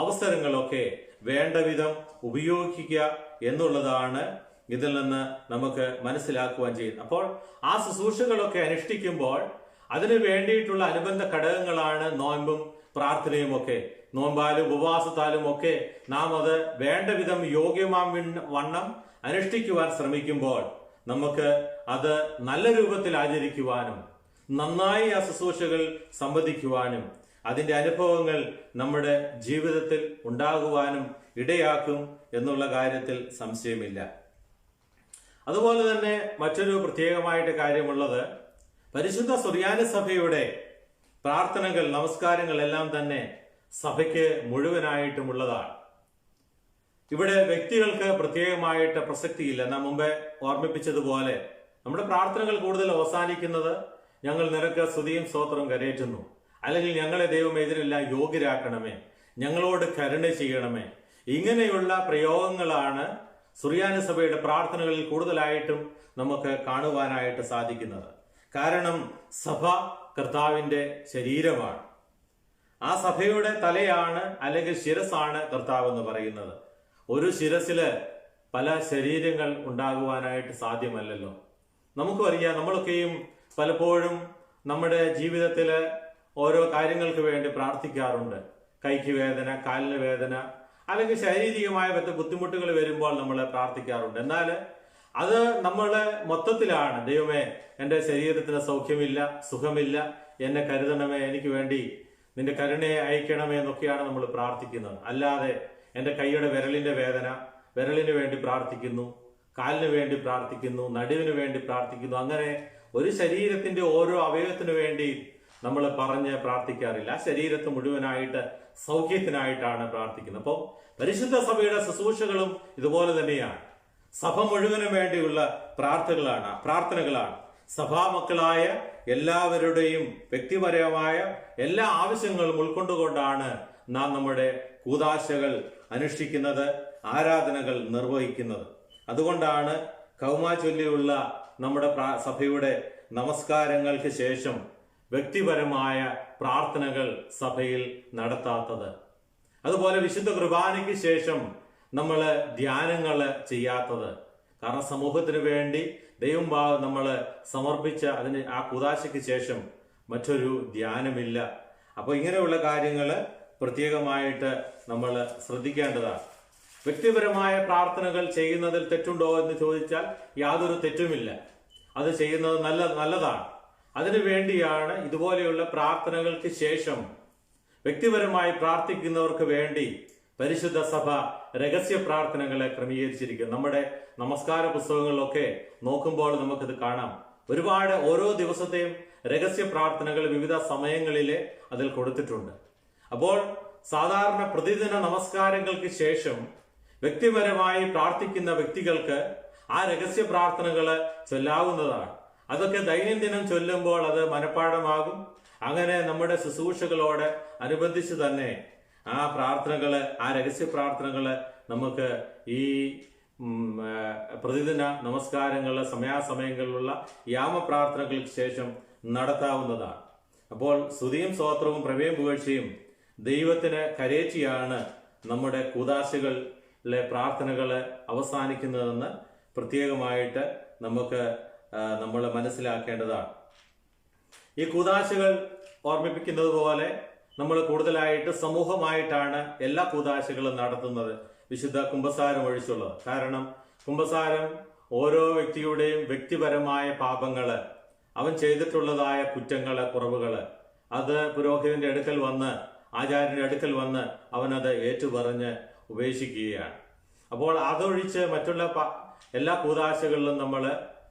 അവസരങ്ങളൊക്കെ വേണ്ട വിധം ഉപയോഗിക്കുക എന്നുള്ളതാണ് ഇതിൽ നിന്ന് നമുക്ക് മനസ്സിലാക്കുവാൻ ചെയ്യുന്നത്. അപ്പോൾ ആ ശുശ്രൂഷകളൊക്കെ അനുഷ്ഠിക്കുമ്പോൾ അതിനു വേണ്ടിയിട്ടുള്ള അനുബന്ധ ഘടകങ്ങളാണ് നോയമ്പും പ്രാർത്ഥനയും ഒക്കെ. നോമ്പാലും ഉപവാസത്താലും ഒക്കെ നാം അത് വേണ്ട വിധം യോഗ്യമാം വണ്ണം അനുഷ്ഠിക്കുവാൻ ശ്രമിക്കുമ്പോൾ നമുക്ക് അത് നല്ല രൂപത്തിൽ ആചരിക്കുവാനും നന്നായി ആ ശുശ്രൂഷകൾ സംവദിക്കുവാനും അതിന്റെ അനുഭവങ്ങൾ നമ്മുടെ ജീവിതത്തിൽ ഉണ്ടാകുവാനും ഇടയാക്കും എന്നുള്ള കാര്യത്തിൽ സംശയമില്ല. അതുപോലെ തന്നെ മറ്റൊരു പ്രത്യേകമായിട്ട് കാര്യമുള്ളത്, പരിശുദ്ധ സുറിയാനി സഭയുടെ പ്രാർത്ഥനകൾ, നമസ്കാരങ്ങൾ എല്ലാം തന്നെ സഭയ്ക്ക് മുഴുവനായിട്ടുമുള്ളതാണ്. ഇവിടെ വ്യക്തികൾക്ക് പ്രത്യേകമായിട്ട് പ്രസക്തിയില്ല. നാം മുമ്പേ ഓർമ്മിപ്പിച്ചതുപോലെ നമ്മുടെ പ്രാർത്ഥനകൾ കൂടുതൽ അവസാനിക്കുന്നത് ഞങ്ങൾ നിനക്ക് സ്തുതിയും സ്തോത്രവും കരയേറ്റുന്നു, അല്ലെങ്കിൽ ഞങ്ങളെ ദൈവം ഇതിനെല്ലാം യോഗ്യരാക്കണമേ, ഞങ്ങളോട് കരുണ ചെയ്യണമേ, ഇങ്ങനെയുള്ള പ്രയോഗങ്ങളാണ് സുറിയാനി സഭയുടെ പ്രാർത്ഥനകളിൽ കൂടുതലായിട്ടും നമുക്ക് കാണുവാനായിട്ട് സാധിക്കുന്നത്. കാരണം സഭ കർത്താവിന്റെ ശരീരമാണ്. ആ സഭയുടെ തലയാണ് അല്ലെങ്കിൽ ശിരസാണ് കർത്താവ് എന്ന് പറയുന്നത്. ഒരു ശിരസില് പല ശരീരങ്ങൾ ഉണ്ടാകുവാനായിട്ട് സാധ്യമല്ലല്ലോ. നമുക്കും അറിയാം, നമ്മളൊക്കെയും പലപ്പോഴും നമ്മുടെ ജീവിതത്തില് ഓരോ കാര്യങ്ങൾക്ക് വേണ്ടി പ്രാർത്ഥിക്കാറുണ്ട്. കൈക്ക് വേദന, കാലിന് വേദന, അല്ലെങ്കിൽ ശാരീരികമായ ബുദ്ധിമുട്ടുകൾ വരുമ്പോൾ നമ്മൾ പ്രാർത്ഥിക്കാറുണ്ട്. എന്നാൽ അത് നമ്മള് മൊത്തത്തിലാണ്, ദൈവമേ എൻ്റെ ശരീരത്തിന് സൗഖ്യമില്ല, സുഖമില്ല, എന്നെ കരുതണമേ, എനിക്ക് വേണ്ടി നിന്റെ കരുണയെ അയക്കണമേ എന്നൊക്കെയാണ് നമ്മൾ പ്രാർത്ഥിക്കുന്നത്. അല്ലാതെ എൻ്റെ കൈയുടെ വിരലിന്റെ വേദന, വിരലിന് വേണ്ടി പ്രാർത്ഥിക്കുന്നു, കാലിന് വേണ്ടി പ്രാർത്ഥിക്കുന്നു, നടുവിന് വേണ്ടി പ്രാർത്ഥിക്കുന്നു, അങ്ങനെ ഒരു ശരീരത്തിന്റെ ഓരോ അവയവത്തിനു വേണ്ടി നമ്മൾ പറഞ്ഞ് പ്രാർത്ഥിക്കാറില്ല. ആ ശരീരത്ത് മുഴുവനായിട്ട് സൗഖ്യത്തിനായിട്ടാണ് പ്രാർത്ഥിക്കുന്നത്. അപ്പോൾ പരിശുദ്ധ സഭയുടെ ശുശ്രൂഷകളും ഇതുപോലെ തന്നെയാണ്. സഭ മുഴുവനും വേണ്ടിയുള്ള പ്രാർത്ഥനകളാണ്. സഭാമക്കളായ എല്ലാവരുടെയും വ്യക്തിപരമായ എല്ലാ ആവശ്യങ്ങളും ഉൾക്കൊണ്ടുകൊണ്ടാണ് നാം നമ്മുടെ കൂദാശകൾ അനുഷ്ഠിക്കുന്നത്, ആരാധനകൾ നിർവഹിക്കുന്നത്. അതുകൊണ്ടാണ് കൗമാ ചൊല്ലിയുള്ള നമ്മുടെ സഭയുടെ നമസ്കാരങ്ങൾക്ക് ശേഷം വ്യക്തിപരമായ പ്രാർത്ഥനകൾ സഭയിൽ നടത്താത്തത്. അതുപോലെ വിശുദ്ധ കുർബാനയ്ക്ക് ശേഷം നമ്മൾ ധ്യാനങ്ങൾ ചെയ്യാത്തത്. കാരണം സമൂഹത്തിന് വേണ്ടി ദൈവം നമ്മൾ സമർപ്പിച്ച ആ കൂദാശയ്ക്ക് ശേഷം മറ്റൊരു ധ്യാനമില്ല. അപ്പോൾ ഇങ്ങനെയുള്ള കാര്യങ്ങൾ പ്രത്യേകമായിട്ട് നമ്മൾ ശ്രദ്ധിക്കേണ്ടതാണ്. വ്യക്തിപരമായ പ്രാർത്ഥനകൾ ചെയ്യുന്നതിൽ തെറ്റുണ്ടോ എന്ന് ചോദിച്ചാൽ യാതൊരു തെറ്റുമില്ല. അത് ചെയ്യുന്നത് നല്ലതാണ്. അതിനു വേണ്ടിയാണ് ഇതുപോലെയുള്ള പ്രാർത്ഥനകൾക്ക് ശേഷം വ്യക്തിപരമായി പ്രാർത്ഥിക്കുന്നവർക്ക് വേണ്ടി പരിശുദ്ധ സഭ രഹസ്യ പ്രാർത്ഥനകളെ ക്രമീകരിച്ചിരിക്കുന്നു. നമ്മുടെ നമസ്കാര പുസ്തകങ്ങളിലൊക്കെ നോക്കുമ്പോൾ നമുക്കിത് കാണാം. ഒരുപാട് ഓരോ ദിവസത്തെയും രഹസ്യ പ്രാർത്ഥനകൾ വിവിധ സമയങ്ങളിലെ അതിൽ കൊടുത്തിട്ടുണ്ട്. അപ്പോൾ സാധാരണ പ്രതിദിന നമസ്കാരങ്ങൾക്ക് ശേഷം വ്യക്തിപരമായി പ്രാർത്ഥിക്കുന്ന വ്യക്തികൾക്ക് ആ രഹസ്യ പ്രാർത്ഥനകൾ ചൊല്ലാവുന്നതാണ്. അതൊക്കെ ദൈനംദിനം ചൊല്ലുമ്പോൾ അത് മനഃപ്പാഠമാകും. അങ്ങനെ നമ്മുടെ ശുശ്രൂഷകളോട് അനുബന്ധിച്ച് തന്നെ ആ പ്രാർത്ഥനകള്, ആ രഹസ്യ പ്രാർത്ഥനകള് നമുക്ക് ഈ പ്രതിദിന നമസ്കാരങ്ങള്, സമയാസമയങ്ങളിലുള്ള യാമപ്രാർത്ഥനകൾക്ക് ശേഷം നടത്താവുന്നതാണ്. അപ്പോൾ സ്തുതിയും സ്തോത്രവും പ്രമേയം പുകഴ്ചയും ദൈവത്തിന് കരേറ്റിയാണ് നമ്മുടെ കൂദാശകളിലെ പ്രാർത്ഥനകള് അവസാനിക്കുന്നതെന്ന് പ്രത്യേകമായിട്ട് നമ്മൾ മനസ്സിലാക്കേണ്ടതാണ്. ഈ കൂദാശകൾ ഓർമ്മിപ്പിക്കുന്നത് പോലെ നമ്മൾ കൂടുതലായിട്ട് സമൂഹമായിട്ടാണ് എല്ലാ കൂദാശകളും നടത്തുന്നത്, വിശുദ്ധ കുമ്പസാരം ഒഴിച്ചുള്ളത്. കാരണം കുമ്പസാരം ഓരോ വ്യക്തിയുടെയും വ്യക്തിപരമായ പാപങ്ങള്, അവൻ ചെയ്തിട്ടുള്ളതായ കുറ്റങ്ങള്, കുറവുകള്, അത് പുരോഹിതന്റെ അടുക്കൽ വന്ന്, ആചാര്യന്റെ അടുക്കൽ വന്ന് അവനത് ഏറ്റുപറഞ്ഞ് ഉപേക്ഷിക്കുകയാണ്. അപ്പോൾ അതൊഴിച്ച് മറ്റുള്ള എല്ലാ കൂദാശകളിലും നമ്മൾ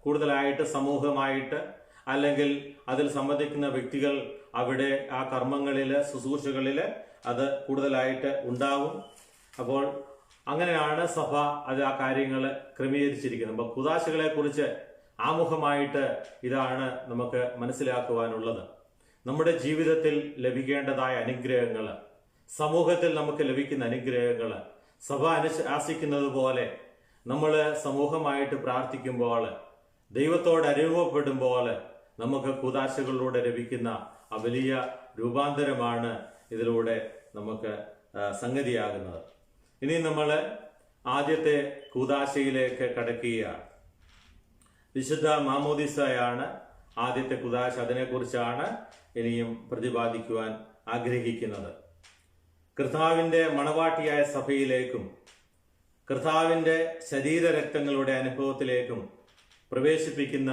കൂടുതലായിട്ട് സമൂഹമായിട്ട് അല്ലെങ്കിൽ അതിൽ സംബന്ധിക്കുന്ന വ്യക്തികൾ അവിടെ ആ കർമ്മങ്ങളില്, ശുശ്രൂഷകളില് അത് കൂടുതലായിട്ട് ഉണ്ടാവും. അപ്പോൾ അങ്ങനെയാണ് സഭ ആ കാര്യങ്ങൾ ക്രമീകരിച്ചിരിക്കുന്നത്. അപ്പോൾ കൂദാശകളെ കുറിച്ച് ആമുഖമായിട്ട് ഇതാണ് നമുക്ക് മനസ്സിലാക്കുവാനുള്ളത്. നമ്മുടെ ജീവിതത്തിൽ ലഭിക്കേണ്ടതായ അനുഗ്രഹങ്ങൾ, സമൂഹത്തിൽ നമുക്ക് ലഭിക്കുന്ന അനുഗ്രഹങ്ങൾ, സഭ ആശിക്കുന്നത് പോലെ നമ്മൾ സമൂഹമായിട്ട് പ്രാർത്ഥിക്കുമ്പോൾ, ദൈവത്തോട് അനുഭവപ്പെടുമ്പോൾ നമുക്ക് കൂദാശകളിലൂടെ ലഭിക്കുന്ന ആ വലിയ രൂപാന്തരമാണ് ഇതിലൂടെ നമുക്ക് സംഗതിയാകുന്നത്. ഇനി നമ്മൾ ആദ്യത്തെ കൂദാശയിലേക്ക് കടക്കുകയാണ്. വിശുദ്ധ മാമോദിസയാണ് ആദ്യത്തെ കൂദാശ. അതിനെക്കുറിച്ചാണ് ഇനിയും പ്രതിപാദിക്കുവാൻ ആഗ്രഹിക്കുന്നത്. കർത്താവിന്റെ മണവാട്ടിയായ സഭയിലേക്കും കർത്താവിന്റെ ശരീരരക്തങ്ങളുടെ അനുഭവത്തിലേക്കും പ്രവേശിപ്പിക്കുന്ന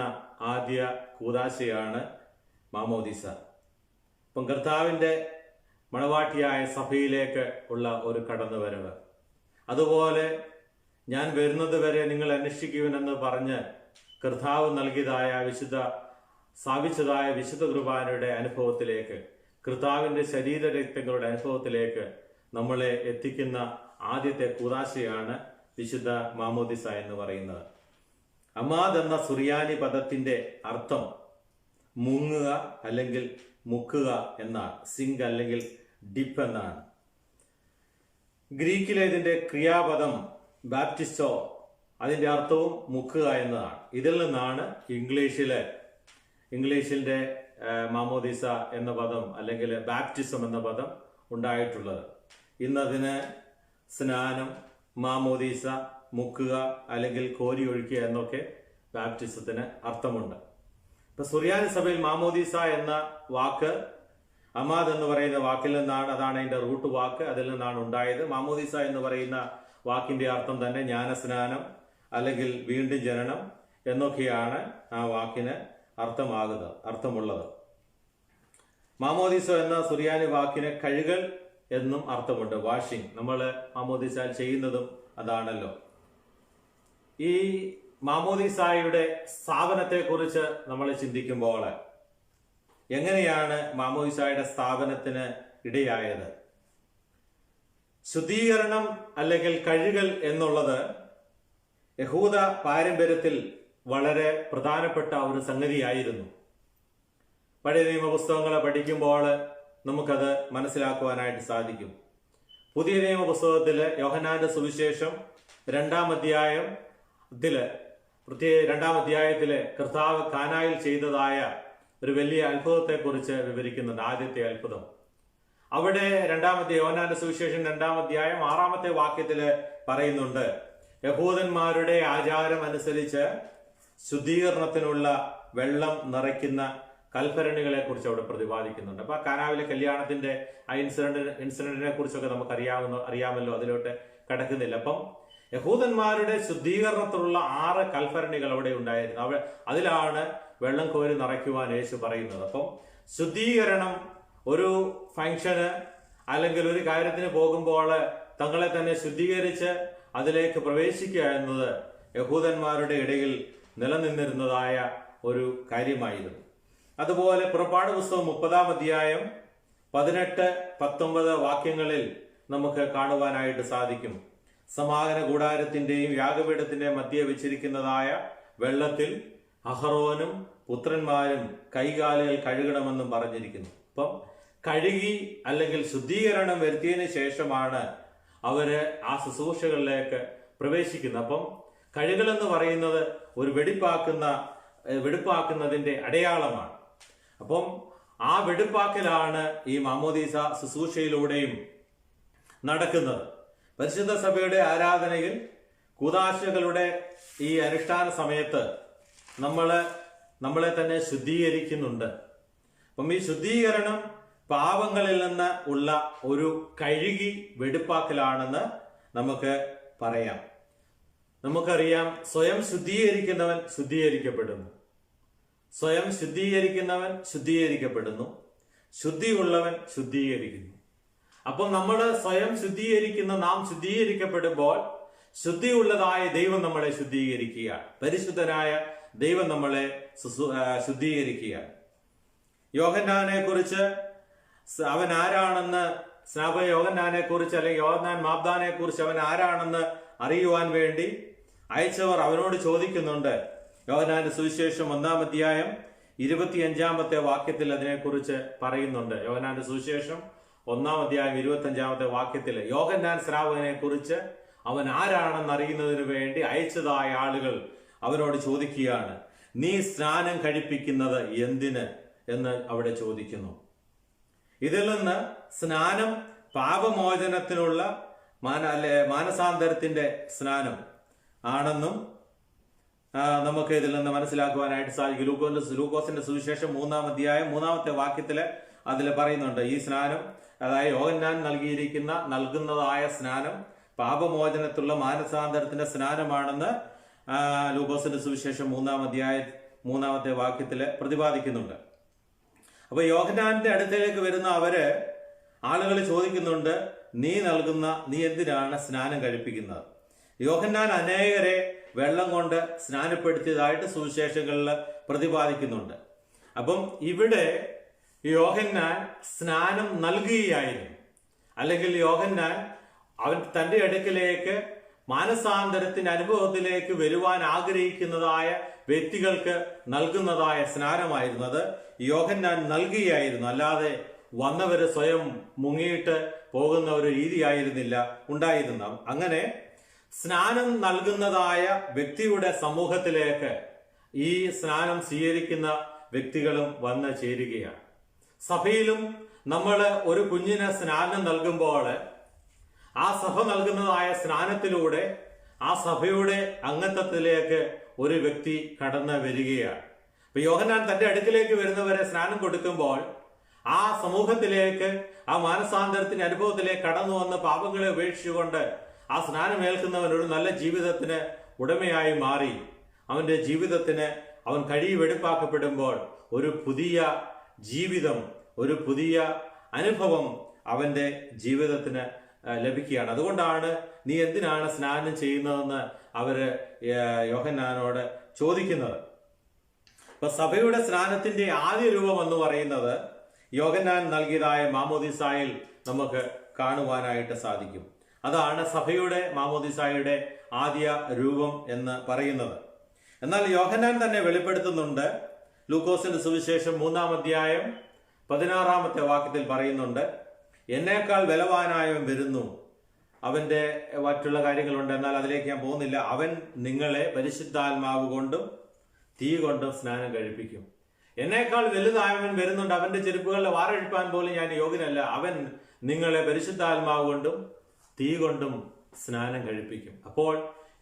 ആദ്യ കൂദാശയാണ് മാമോദിസ. അപ്പം കർത്താവിന്റെ മണവാട്ടിയായ സഭയിലേക്ക് ഉള്ള ഒരു കടന്നുവരവ്. അതുപോലെ ഞാൻ വരുന്നത് വരെ നിങ്ങൾ അന്വേഷിക്കുവനെന്ന് പറഞ്ഞ് കർത്താവ് നൽകിയതായ സ്ഥാപിച്ചതായ വിശുദ്ധ കുർബാനയുടെ അനുഭവത്തിലേക്ക്, കർത്താവിന്റെ ശരീരരക്തങ്ങളുടെ അനുഭവത്തിലേക്ക് നമ്മളെ എത്തിക്കുന്ന ആദ്യത്തെ കൂദാശയാണ് വിശുദ്ധ മാമോദിസ എന്ന് പറയുന്നത്. അമാദ് എന്ന സുറിയാനി പദത്തിന്റെ അർത്ഥം മുങ്ങുക അല്ലെങ്കിൽ മുക്കുക എന്നാണ്. സിങ്ക് അല്ലെങ്കിൽ ഡിപ്പ് എന്നാണ്. ഗ്രീക്കിലെ ഇതിന്റെ ക്രിയാപദം ബാപ്റ്റിസ്റ്റോ, അതിന്റെ അർത്ഥവും മുക്കുക എന്നതാണ്. ഇതിൽ നിന്നാണ് ഇംഗ്ലീഷില് ഇംഗ്ലീഷിന്റെ മാമോദീസ എന്ന പദം അല്ലെങ്കിൽ ബാപ്റ്റിസം എന്ന പദം ഉണ്ടായിട്ടുള്ളത്. ഇന്നതിന് സ്നാനം, മാമോദീസ, മുക്കുക അല്ലെങ്കിൽ കോരി ഒഴിക്കുക എന്നൊക്കെ ബാപ്റ്റിസത്തിന് അർത്ഥമുണ്ട്. ഇപ്പൊ സുറിയാനി സഭയിൽ മാമോദീസ എന്ന വാക്ക് അമാദ് എന്ന് പറയുന്ന വാക്കിൽ നിന്നാണ്, അതാണ് അതിന്റെ റൂട്ട് വാക്ക്, അതിൽ നിന്നാണ് ഉണ്ടായത്. മാമോദീസ എന്ന് പറയുന്ന വാക്കിന്റെ അർത്ഥം തന്നെ ജ്ഞാനസ്നാനം അല്ലെങ്കിൽ വീണ്ടും ജനനം എന്നൊക്കെയാണ് ആ വാക്കിന് അർത്ഥമുള്ളത്. മാമോദീസ എന്ന സുറിയാനി വാക്കിന് കഴുകൽ എന്നും അർത്ഥമുണ്ട്. വാഷിംഗ്, നമ്മൾ മാമോദീസ ചെയ്യുന്നതും അതാണല്ലോ. ഈ മാമോദീസായുടെ സ്ഥാപനത്തെ കുറിച്ച് നമ്മൾ ചിന്തിക്കുമ്പോൾ എങ്ങനെയാണ് മാമോദീസായുടെ സ്ഥാപനത്തിന് ഇടയായത്? ശുദ്ധീകരണം അല്ലെങ്കിൽ കഴുകൽ എന്നുള്ളത് യഹൂദ പാരമ്പര്യത്തിൽ വളരെ പ്രധാനപ്പെട്ട ഒരു സംഗതിയായിരുന്നു. പഴയ നിയമ പുസ്തകങ്ങളെ പഠിക്കുമ്പോൾ നമുക്കത് മനസ്സിലാക്കുവാനായിട്ട് സാധിക്കും. പുതിയ നിയമ പുസ്തകത്തില് യോഹന്നാന്റെ സുവിശേഷം 2-ാം അധ്യായത്തിലെ കർത്താവ് കാനായിൽ ചെയ്തതായ ഒരു വലിയ അത്ഭുതത്തെക്കുറിച്ച് വിവരിക്കുന്നുണ്ട്. ആദ്യത്തെ അത്ഭുതം അവിടെ യോഹന്നാന്റെ സുവിശേഷം 2-ാം അധ്യായം 6-ാമത്തെ വാക്യത്തില് പറയുന്നുണ്ട്, യഹൂദന്മാരുടെ ആചാരം അനുസരിച്ച് ശുദ്ധീകരണത്തിനുള്ള വെള്ളം നിറയ്ക്കുന്ന കൽഭരണികളെ കുറിച്ച് അവിടെ പ്രതിപാദിക്കുന്നുണ്ട്. അപ്പൊ കാനാവിലെ കല്യാണത്തിന്റെ ആ ഇൻസിഡന്റിനെ കുറിച്ചൊക്കെ നമുക്ക് അറിയാമല്ലോ, അതിലോട്ട് കടക്കുന്നില്ല. അപ്പം യഹൂദന്മാരുടെ ശുദ്ധീകരണത്തിലുള്ള 6 കൽഭരണികൾ അവിടെ ഉണ്ടായിരുന്നു. അതിലാണ് വെള്ളം കോരി നിറയ്ക്കുവാൻ യേശു പറയുന്നത്. അപ്പം ശുദ്ധീകരണം ഒരു ഫംഗ്ഷന് അല്ലെങ്കിൽ ഒരു കാര്യത്തിന് പോകുമ്പോൾ തങ്ങളെ തന്നെ ശുദ്ധീകരിച്ച് അതിലേക്ക് പ്രവേശിക്കുക എന്നത് യഹൂദന്മാരുടെ ഇടയിൽ നിലനിന്നിരുന്നതായ ഒരു കാര്യമായിരുന്നു. അതുപോലെ പുറപ്പാട് പുസ്തകം 30-ാം അധ്യായം 18-19 വാക്യങ്ങളിൽ നമുക്ക് കാണുവാനായിട്ട് സാധിക്കും. സമാഗമന കൂടാരത്തിന്റെയും യാഗപീഠത്തിന്റെയും മധ്യേ വെച്ചിരിക്കുന്നതായ വെള്ളത്തിൽ അഹറോനും പുത്രന്മാരും കൈകാലുകൾ കഴുകണമെന്നും പറഞ്ഞിരിക്കുന്നു. അപ്പം കഴുകി അല്ലെങ്കിൽ ശുദ്ധീകരണം വരുത്തിയതിനു ശേഷമാണ് അവര് ആ ശുശ്രൂഷകളിലേക്ക് പ്രവേശിക്കുന്നത്. അപ്പം കഴുകൽ എന്ന് പറയുന്നത് ഒരു വെടിപ്പാക്കുന്നതിന്റെ അടയാളമാണ്. അപ്പം ആ വെടിപ്പാക്കലാണ് ഈ മാമോദീസ ശുശ്രൂഷയിലൂടെയും നടക്കുന്നത്. പരിശുദ്ധ സഭയുടെ ആരാധനയിൽ കൂദാശകളുടെ ഈ അനുഷ്ഠാന സമയത്ത് നമ്മളെ തന്നെ ശുദ്ധീകരിക്കുന്നുണ്ട്. അപ്പം ഈ ശുദ്ധീകരണം പാപങ്ങളിൽ നിന്ന് ഉള്ള ഒരു കഴുകി വെടിപ്പാക്കലാണെന്ന് നമുക്ക് പറയാം. നമുക്കറിയാം, സ്വയം ശുദ്ധീകരിക്കുന്നവൻ ശുദ്ധീകരിക്കപ്പെടുന്നു, സ്വയം ശുദ്ധീകരിക്കുന്നവൻ ശുദ്ധീകരിക്കപ്പെടുന്നു, ശുദ്ധിയുള്ളവൻ ശുദ്ധീകരിക്കുന്നു. അപ്പം നമ്മൾ സ്വയം നാം ശുദ്ധീകരിക്കപ്പെടുമ്പോൾ ശുദ്ധിയുള്ളതായ ദൈവം നമ്മളെ ശുദ്ധീകരിക്കുകയാണ്. പരിശുദ്ധനായ ദൈവം നമ്മളെ ശുദ്ധീകരിക്കുകയാണ്. യോഹന്നാനെ കുറിച്ച് അവൻ ആരാണെന്ന് യോഹന്നാനെ കുറിച്ച് അല്ലെങ്കിൽ യോഹന്നാൻ മാബ്ദാനെ കുറിച്ച് അവൻ ആരാണെന്ന് അറിയുവാൻ വേണ്ടി അയച്ചവർ അവനോട് ചോദിക്കുന്നുണ്ട്. യോഹന്നാന്റെ സുവിശേഷം 1-ാം അധ്യായം 25-ാമത്തെ വാക്യത്തിൽ അതിനെക്കുറിച്ച് പറയുന്നുണ്ട്. യോഹന്നാന്റെ സുവിശേഷം 1-ാം അധ്യായം 25-ാമത്തെ വാക്യത്തിൽ യോഹന്നാൻ സ്നാപകനെ കുറിച്ച് അവൻ ആരാണെന്ന് അറിയുന്നതിന് വേണ്ടി അയച്ചതായ ആളുകൾ അവനോട് ചോദിക്കുകയാണ്, നീ സ്നാനം കഴിപ്പിക്കുന്നത് എന്തിന് എന്ന് അവിടെ ചോദിക്കുന്നു. ഇതിൽ നിന്ന് സ്നാനം പാപമോചനത്തിനുള്ള മാനസാന്തരത്തിന്റെ സ്നാനം ആണെന്നും നമുക്ക് ഇതിൽ നിന്ന് മനസ്സിലാക്കുവാനായിട്ട് സാധിക്കും. ലൂക്കോസിന്റെ സുവിശേഷം 3-ാം അധ്യായം 3-ാമത്തെ വാക്യത്തില് അതിൽ പറയുന്നുണ്ട്, ഈ സ്നാനം, അതായത് യോഹന്നാൻ നൽകുന്നതായ സ്നാനം പാപമോചനത്തിലുള്ള മാനസാന്തരത്തിന്റെ സ്നാനമാണെന്ന് ലൂക്കോസിന്റെ സുവിശേഷം 3-ാം അധ്യായം 3-ാമത്തെ വാക്യത്തില് പ്രതിപാദിക്കുന്നുണ്ട്. അപ്പൊ യോഹന്നാന്റെ അടുത്തേക്ക് വരുന്ന ആളുകൾ ചോദിക്കുന്നുണ്ട്, നീ എന്തിനാണ് സ്നാനം കഴിപ്പിക്കുന്നത്? യോഹന്നാൻ അനേകരെ വെള്ളം കൊണ്ട് സ്നാനപ്പെടുത്തിയതായിട്ട് സുവിശേഷങ്ങളിൽ പ്രതിപാദിക്കുന്നുണ്ട്. അപ്പം ഇവിടെ യോഹന്നാൻ സ്നാനം നൽകുകയായിരുന്നു, അല്ലെങ്കിൽ യോഹന്നാൻ അവൻ തന്റെ അടുക്കിലേക്ക് മാനസാന്തരത്തിന്റെ അനുഭവത്തിലേക്ക് വരുവാൻ ആഗ്രഹിക്കുന്നതായ വ്യക്തികൾക്ക് നൽകുന്നതായ സ്നാനമായിരുന്നത് യോഹന്നാൻ നൽകുകയായിരുന്നു. അല്ലാതെ വന്നവര് സ്വയം മുങ്ങിയിട്ട് പോകുന്ന ഒരു രീതിയായിരുന്നില്ല ഉണ്ടായിരുന്ന. അങ്ങനെ സ്നാനം നൽകുന്നതായ വ്യക്തിയുടെ സമൂഹത്തിലേക്ക് ഈ സ്നാനം സ്വീകരിക്കുന്ന വ്യക്തികളും വന്ന് ചേരുകയാണ്. സഭയിലും നമ്മൾ ഒരു കുഞ്ഞിന് സ്നാനം നൽകുമ്പോൾ ആ സഭ നൽകുന്നതായ സ്നാനത്തിലൂടെ ആ സഭയുടെ അംഗത്വത്തിലേക്ക് ഒരു വ്യക്തി കടന്നു വരികയാണ്. അപ്പൊ യോഹന്നാൻ തന്റെ അടുക്കിലേക്ക് വരുന്നവരെ സ്നാനം കൊടുക്കുമ്പോൾ ആ സമൂഹത്തിലേക്ക്, ആ മാനസാന്തരത്തിന്റെ അനുഭവത്തിലേക്ക് കടന്നു വന്ന് പാപങ്ങളെ ഉപേക്ഷിച്ചുകൊണ്ട് ആ സ്നാനമേൽക്കുന്നവൻ ഒരു നല്ല ജീവിതത്തിന് ഉടമയായി മാറി അവന്റെ ജീവിതത്തിന് അവൻ വെടിപ്പാക്കപ്പെടുമ്പോൾ ഒരു പുതിയ ജീവിതം, ഒരു പുതിയ അനുഭവം അവന്റെ ജീവിതത്തിന് ലഭിക്കുകയാണ്. അതുകൊണ്ടാണ് നീ എന്തിനാണ് സ്നാനം ചെയ്യുന്നതെന്ന് അവര് യോഹന്നാനോട് ചോദിക്കുന്നത്. അപ്പൊ സഭയുടെ സ്നാനത്തിന്റെ ആദ്യ രൂപം എന്ന് പറയുന്നത് യോഹന്നാൻ നൽകിയതായ മാമോദിസായിൽ നമുക്ക് കാണുവാനായിട്ട് സാധിക്കും. അതാണ് സഭയുടെ മാമോദിസായുടെ ആദ്യ രൂപം എന്ന് പറയുന്നത്. എന്നാൽ യോഹന്നാൻ തന്നെ വെളിപ്പെടുത്തുന്നുണ്ട്. ലൂക്കോസിന്റെ സുവിശേഷം 3-ാം അധ്യായം 16-ാമത്തെ വാക്യത്തിൽ പറയുന്നുണ്ട്, എന്നേക്കാൾ ബലവാനായവൻ വരുന്നു, അവന്റെ മറ്റുള്ള കാര്യങ്ങളുണ്ട്, എന്നാൽ അതിലേക്ക് ഞാൻ പോകുന്നില്ല. അവൻ നിങ്ങളെ പരിശുദ്ധാത്മാവ് കൊണ്ടും തീ കൊണ്ടും സ്നാനം കഴിപ്പിക്കും. എന്നേക്കാൾ വലുതായവൻ വരുന്നുണ്ട്, അവന്റെ ചെരുപ്പുകളുടെ വാറഴിപ്പാൻ പോലും ഞാൻ യോഗ്യനല്ല. അവൻ നിങ്ങളെ പരിശുദ്ധാത്മാവ് കൊണ്ടും തീ കൊണ്ടും സ്നാനം കഴിപ്പിക്കും. അപ്പോൾ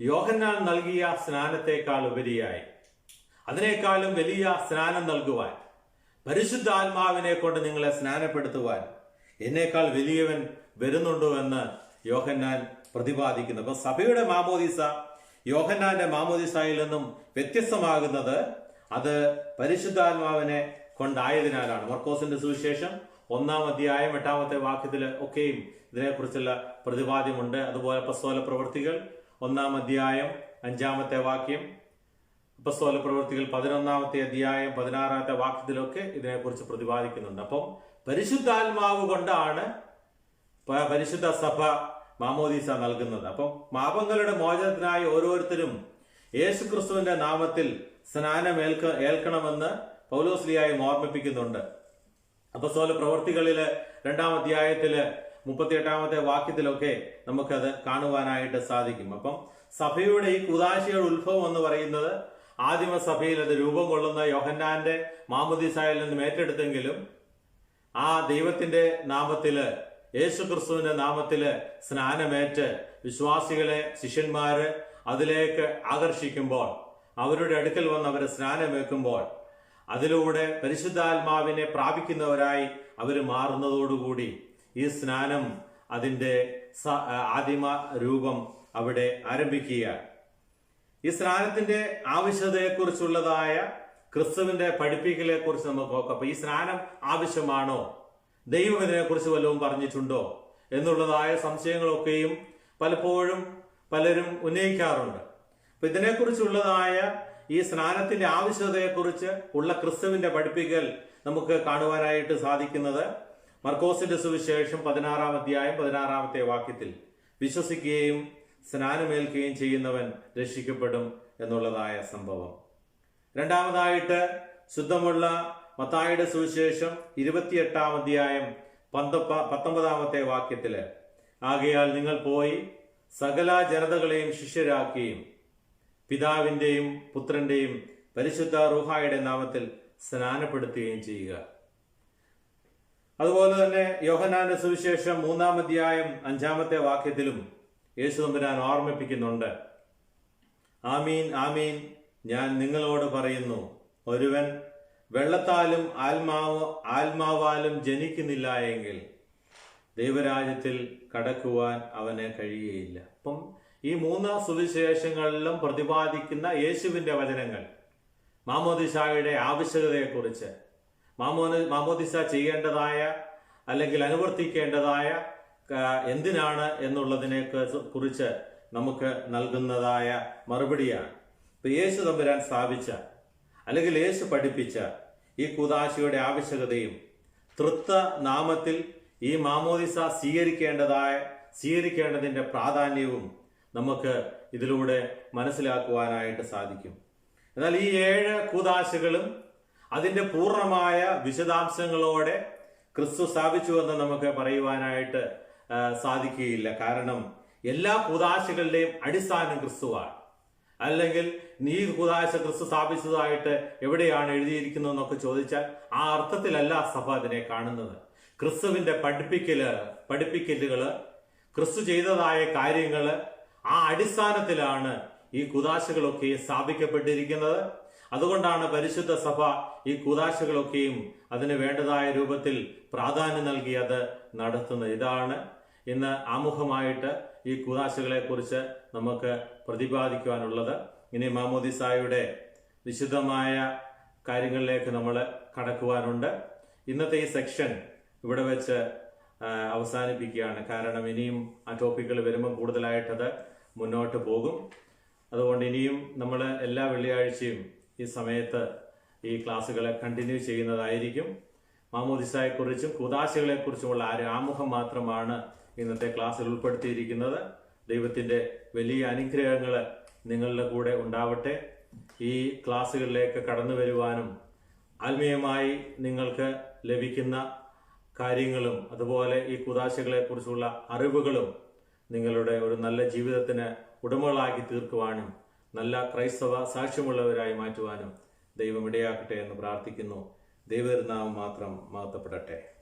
യോഹന്നാൻ നൽകിയ സ്നാനത്തെക്കാൾ ഉപരിയായി, അതിനേക്കാളും വലിയ സ്നാനം നൽകുവാൻ, പരിശുദ്ധാത്മാവിനെ കൊണ്ട് നിങ്ങളെ സ്നാനപ്പെടുത്തുവാൻ എന്നേക്കാൾ വലിയവൻ വരുന്നുണ്ടോ എന്ന് യോഹന്നാൻ പ്രതിപാദിക്കുന്നു. അപ്പൊ സഭയുടെ മാമോദിസ യോഹന്നാന്റെ മാമോദിസായിൽ നിന്നും വ്യത്യസ്തമാകുന്നത് അത് പരിശുദ്ധാത്മാവിനെ കൊണ്ടായതിനാലാണ്. മർക്കോസിന്റെ സുവിശേഷം 1-ാം അധ്യായം 8-ാമത്തെ വാക്യത്തിൽ ഒക്കെയും ഇതിനെക്കുറിച്ചുള്ള പ്രതിപാദ്യമുണ്ട്. അതുപോലെ അപ്പസ്തോല പ്രവൃത്തികൾ 1-ാം അധ്യായം 5-ാമത്തെ വാക്യം, അപ്പസ്തോല പ്രവൃത്തികൾ 11-ാമത്തെ അധ്യായം 16-ാമത്തെ വാക്യത്തിലൊക്കെ ഇതിനെക്കുറിച്ച് പ്രതിപാദിക്കുന്നുണ്ട്. അപ്പം പരിശുദ്ധാത്മാവ് കൊണ്ടാണ് പരിശുദ്ധ സഭ മാമോദീസ നൽകുന്നത്. അപ്പം പാപങ്ങളുടെ മോചനത്തിനായി ഓരോരുത്തരും യേശുക്രിസ്തുവിന്റെ നാമത്തിൽ സ്നാനം ഏൽക്കണമെന്ന് പൗലോസ്ലിയായും ഓർമ്മിപ്പിക്കുന്നുണ്ട്. അപ്പസ്തോല പ്രവൃത്തികളില് 2-ാം അധ്യായത്തില് 38-ാമത്തെ വാക്യത്തിലൊക്കെ നമുക്കത് കാണുവാനായിട്ട് സാധിക്കും. അപ്പം സഭയുടെ ഈ കൂദാശയുടെ ഉത്ഭവം എന്ന് പറയുന്നത് ആദിമസഭയിൽ അത് രൂപം കൊള്ളുന്ന യോഹന്നാന്റെ മാമോദീസായിൽ നിന്നും ഏറ്റെടുത്തെങ്കിലും ആ ദൈവത്തിന്റെ നാമത്തില്, യേശുക്രിസ്തുവിന്റെ നാമത്തില് സ്നാനമേറ്റ് വിശ്വാസികളെ, ശിഷ്യന്മാര് അതിലേക്ക് ആകർഷിക്കുമ്പോൾ, അവരുടെ അടുക്കൽ വന്ന് അവരെ സ്നാനമേൽക്കുമ്പോൾ അതിലൂടെ പരിശുദ്ധാത്മാവിനെ പ്രാപിക്കുന്നവരായി അവർ മാറുന്നതോടുകൂടി ഈ സ്നാനം അതിന്റെ ആദിമ രൂപം അവിടെ ആരംഭിക്കുക. ഈ സ്നാനത്തിന്റെ ആവശ്യകതയെക്കുറിച്ചുള്ളതായ ക്രിസ്തുവിന്റെ പഠിപ്പിക്കലെ കുറിച്ച് നമുക്ക് നോക്കാം. അപ്പൊ ഈ സ്നാനം ആവശ്യമാണോ, ദൈവം ഇതിനെക്കുറിച്ച് വല്ലതും പറഞ്ഞിട്ടുണ്ടോ എന്നുള്ളതായ സംശയങ്ങളൊക്കെയും പലപ്പോഴും പലരും ഉന്നയിക്കാറുണ്ട്. അപ്പൊ ഇതിനെക്കുറിച്ചുള്ളതായ ഈ സ്നാനത്തിന്റെ ആവശ്യകതയെക്കുറിച്ച് ഉള്ള ക്രിസ്തുവിന്റെ പഠിപ്പിക്കൽ നമുക്ക് കാണുവാനായിട്ട് സാധിക്കുന്നത് മർക്കോസിന്റെ സുവിശേഷം 16-ാം അധ്യായം 16-ാമത്തെ വാക്യത്തിൽ, വിശ്വസിക്കുകയും സ്നാനമേൽക്കുകയും ചെയ്യുന്നവൻ രക്ഷിക്കപ്പെടും എന്നുള്ളതായ സംഭവം. രണ്ടാമതായിട്ട് ശുദ്ധമുള്ള മത്തായിയുടെ സുവിശേഷം 28-ാം അധ്യായം 19-ാമത്തെ വാക്യത്തില്, ആകയാൽ നിങ്ങൾ പോയി സകല ജനതകളെയും ശിഷ്യരാക്കുകയും പിതാവിന്റെയും പുത്രന്റെയും പരിശുദ്ധ റൂഹായുടെ നാമത്തിൽ സ്നാനപ്പെടുത്തുകയും ചെയ്യുക. അതുപോലെ തന്നെ യോഹന്നാന്റെ സുവിശേഷം 3-ാം അധ്യായം 5-ാമത്തെ വാക്യത്തിലും യേശു തമ്പുരാൻ ഓർമ്മിപ്പിക്കുന്നുണ്ട്, ആമീൻ ആമീൻ ഞാൻ നിങ്ങളോട് പറയുന്നു, ഒരുവൻ വെള്ളത്താലും ആത്മാവാലും ജനിക്കുന്നില്ല എങ്കിൽ ദൈവരാജ്യത്തിൽ കടക്കുവാൻ അവന് കഴിയുകയില്ല. അപ്പം ഈ 3 സുവിശേഷങ്ങളിലും പ്രതിപാദിക്കുന്ന യേശുവിന്റെ വചനങ്ങൾ മാമോദിസായുടെ ആവശ്യകതയെക്കുറിച്ച്, മാമോദിസ ചെയ്യേണ്ടതായ അല്ലെങ്കിൽ അനുവർത്തിക്കേണ്ടതായ എന്തിനാണ് എന്നുള്ളതിനെ കുറിച്ച് നമുക്ക് നൽകുന്നതായ മറുപടിയാണ്. ഇപ്പൊ യേശു തമ്പുരാൻ സ്ഥാപിച്ച അല്ലെങ്കിൽ യേശു പഠിപ്പിച്ച ഈ കൂദാശയുടെ ആവശ്യകതയും തൃത്വ നാമത്തിൽ ഈ മാമോദിസ സ്വീകരിക്കേണ്ടതിന്റെ പ്രാധാന്യവും നമുക്ക് ഇതിലൂടെ മനസ്സിലാക്കുവാനായിട്ട് സാധിക്കും. എന്നാൽ ഈ 7 കൂദാശകളും അതിന്റെ പൂർണ്ണമായ വിശദാംശങ്ങളോടെ ക്രിസ്തു സ്ഥാപിച്ചുവെന്ന് നമുക്ക് പറയുവാനായിട്ട് സാധിക്കുകയില്ല. കാരണം എല്ലാ കൂദാശകളുടെയും അടിസ്ഥാനം ക്രിസ്തുവാണ്. അല്ലെങ്കിൽ നീ കൂദാശ ക്രിസ്തു സ്ഥാപിച്ചതായിട്ട് എവിടെയാണ് എഴുതിയിരിക്കുന്നതെന്നൊക്കെ ചോദിച്ചാൽ ആ അർത്ഥത്തിലല്ല സഭ അതിനെ കാണുന്നത്. ക്രിസ്തുവിന്റെ പഠിപ്പിക്കലുകള്, ക്രിസ്തു ചെയ്തതായ കാര്യങ്ങള്, ആ അടിസ്ഥാനത്തിലാണ് ഈ കൂദാശകളൊക്കെ സ്ഥാപിക്കപ്പെട്ടിരിക്കുന്നത്. അതുകൊണ്ടാണ് പരിശുദ്ധ സഭ ഈ കൂദാശകളൊക്കെയും അതിന് വേണ്ടതായ രൂപത്തിൽ പ്രാധാന്യം നൽകി അത് നടത്തുന്നത്. ഇതാണ് ഇന്ന് ആമുഖമായിട്ട് ഈ കൂദാശകളെ കുറിച്ച് നമുക്ക് പ്രതിപാദിക്കുവാനുള്ളത്. ഇനി മാമോദിസായുടെ വിശുദ്ധമായ കാര്യങ്ങളിലേക്ക് നമ്മൾ കടക്കുവാനുണ്ട്. ഇന്നത്തെ ഈ സെക്ഷൻ ഇവിടെ വെച്ച് അവസാനിപ്പിക്കുകയാണ്. കാരണം ഇനിയും ആ ടോപ്പിക്കുകൾ വരുമ്പോൾ കൂടുതലായിട്ടത് മുന്നോട്ട് പോകും. അതുകൊണ്ട് ഇനിയും നമ്മൾ എല്ലാ വെള്ളിയാഴ്ചയും ഈ സമയത്ത് ഈ ക്ലാസ്സുകളെ കണ്ടിന്യൂ ചെയ്യുന്നതായിരിക്കും. മാമോദിസായെക്കുറിച്ചും കൂദാശകളെക്കുറിച്ചുമുള്ള ഒരു ആമുഖം മാത്രമാണ് ഇന്നത്തെ ക്ലാസ്സിൽ ഉൾപ്പെടുത്തിയിരിക്കുന്നത്. ദൈവത്തിന്റെ വലിയ അനുഗ്രഹങ്ങൾ നിങ്ങളുടെ കൂടെ ഉണ്ടാവട്ടെ. ഈ ക്ലാസ്സുകളിലേക്ക് കടന്നു വരുവാനും ആത്മീയമായി നിങ്ങൾക്ക് ലഭിക്കുന്ന കാര്യങ്ങളും അതുപോലെ ഈ കൂദാശകളെ കുറിച്ചുള്ള അറിവുകളും നിങ്ങളുടെ ഒരു നല്ല ജീവിതത്തിന് ഉടമകളാക്കി തീർക്കുവാനും നല്ല ക്രൈസ്തവ സാക്ഷ്യമുള്ളവരായി മാറ്റുവാനും ദൈവം ഇടയാക്കട്ടെ എന്ന് പ്രാർത്ഥിക്കുന്നു. ദൈവനാമം മാത്രം മഹത്വപ്പെടട്ടെ.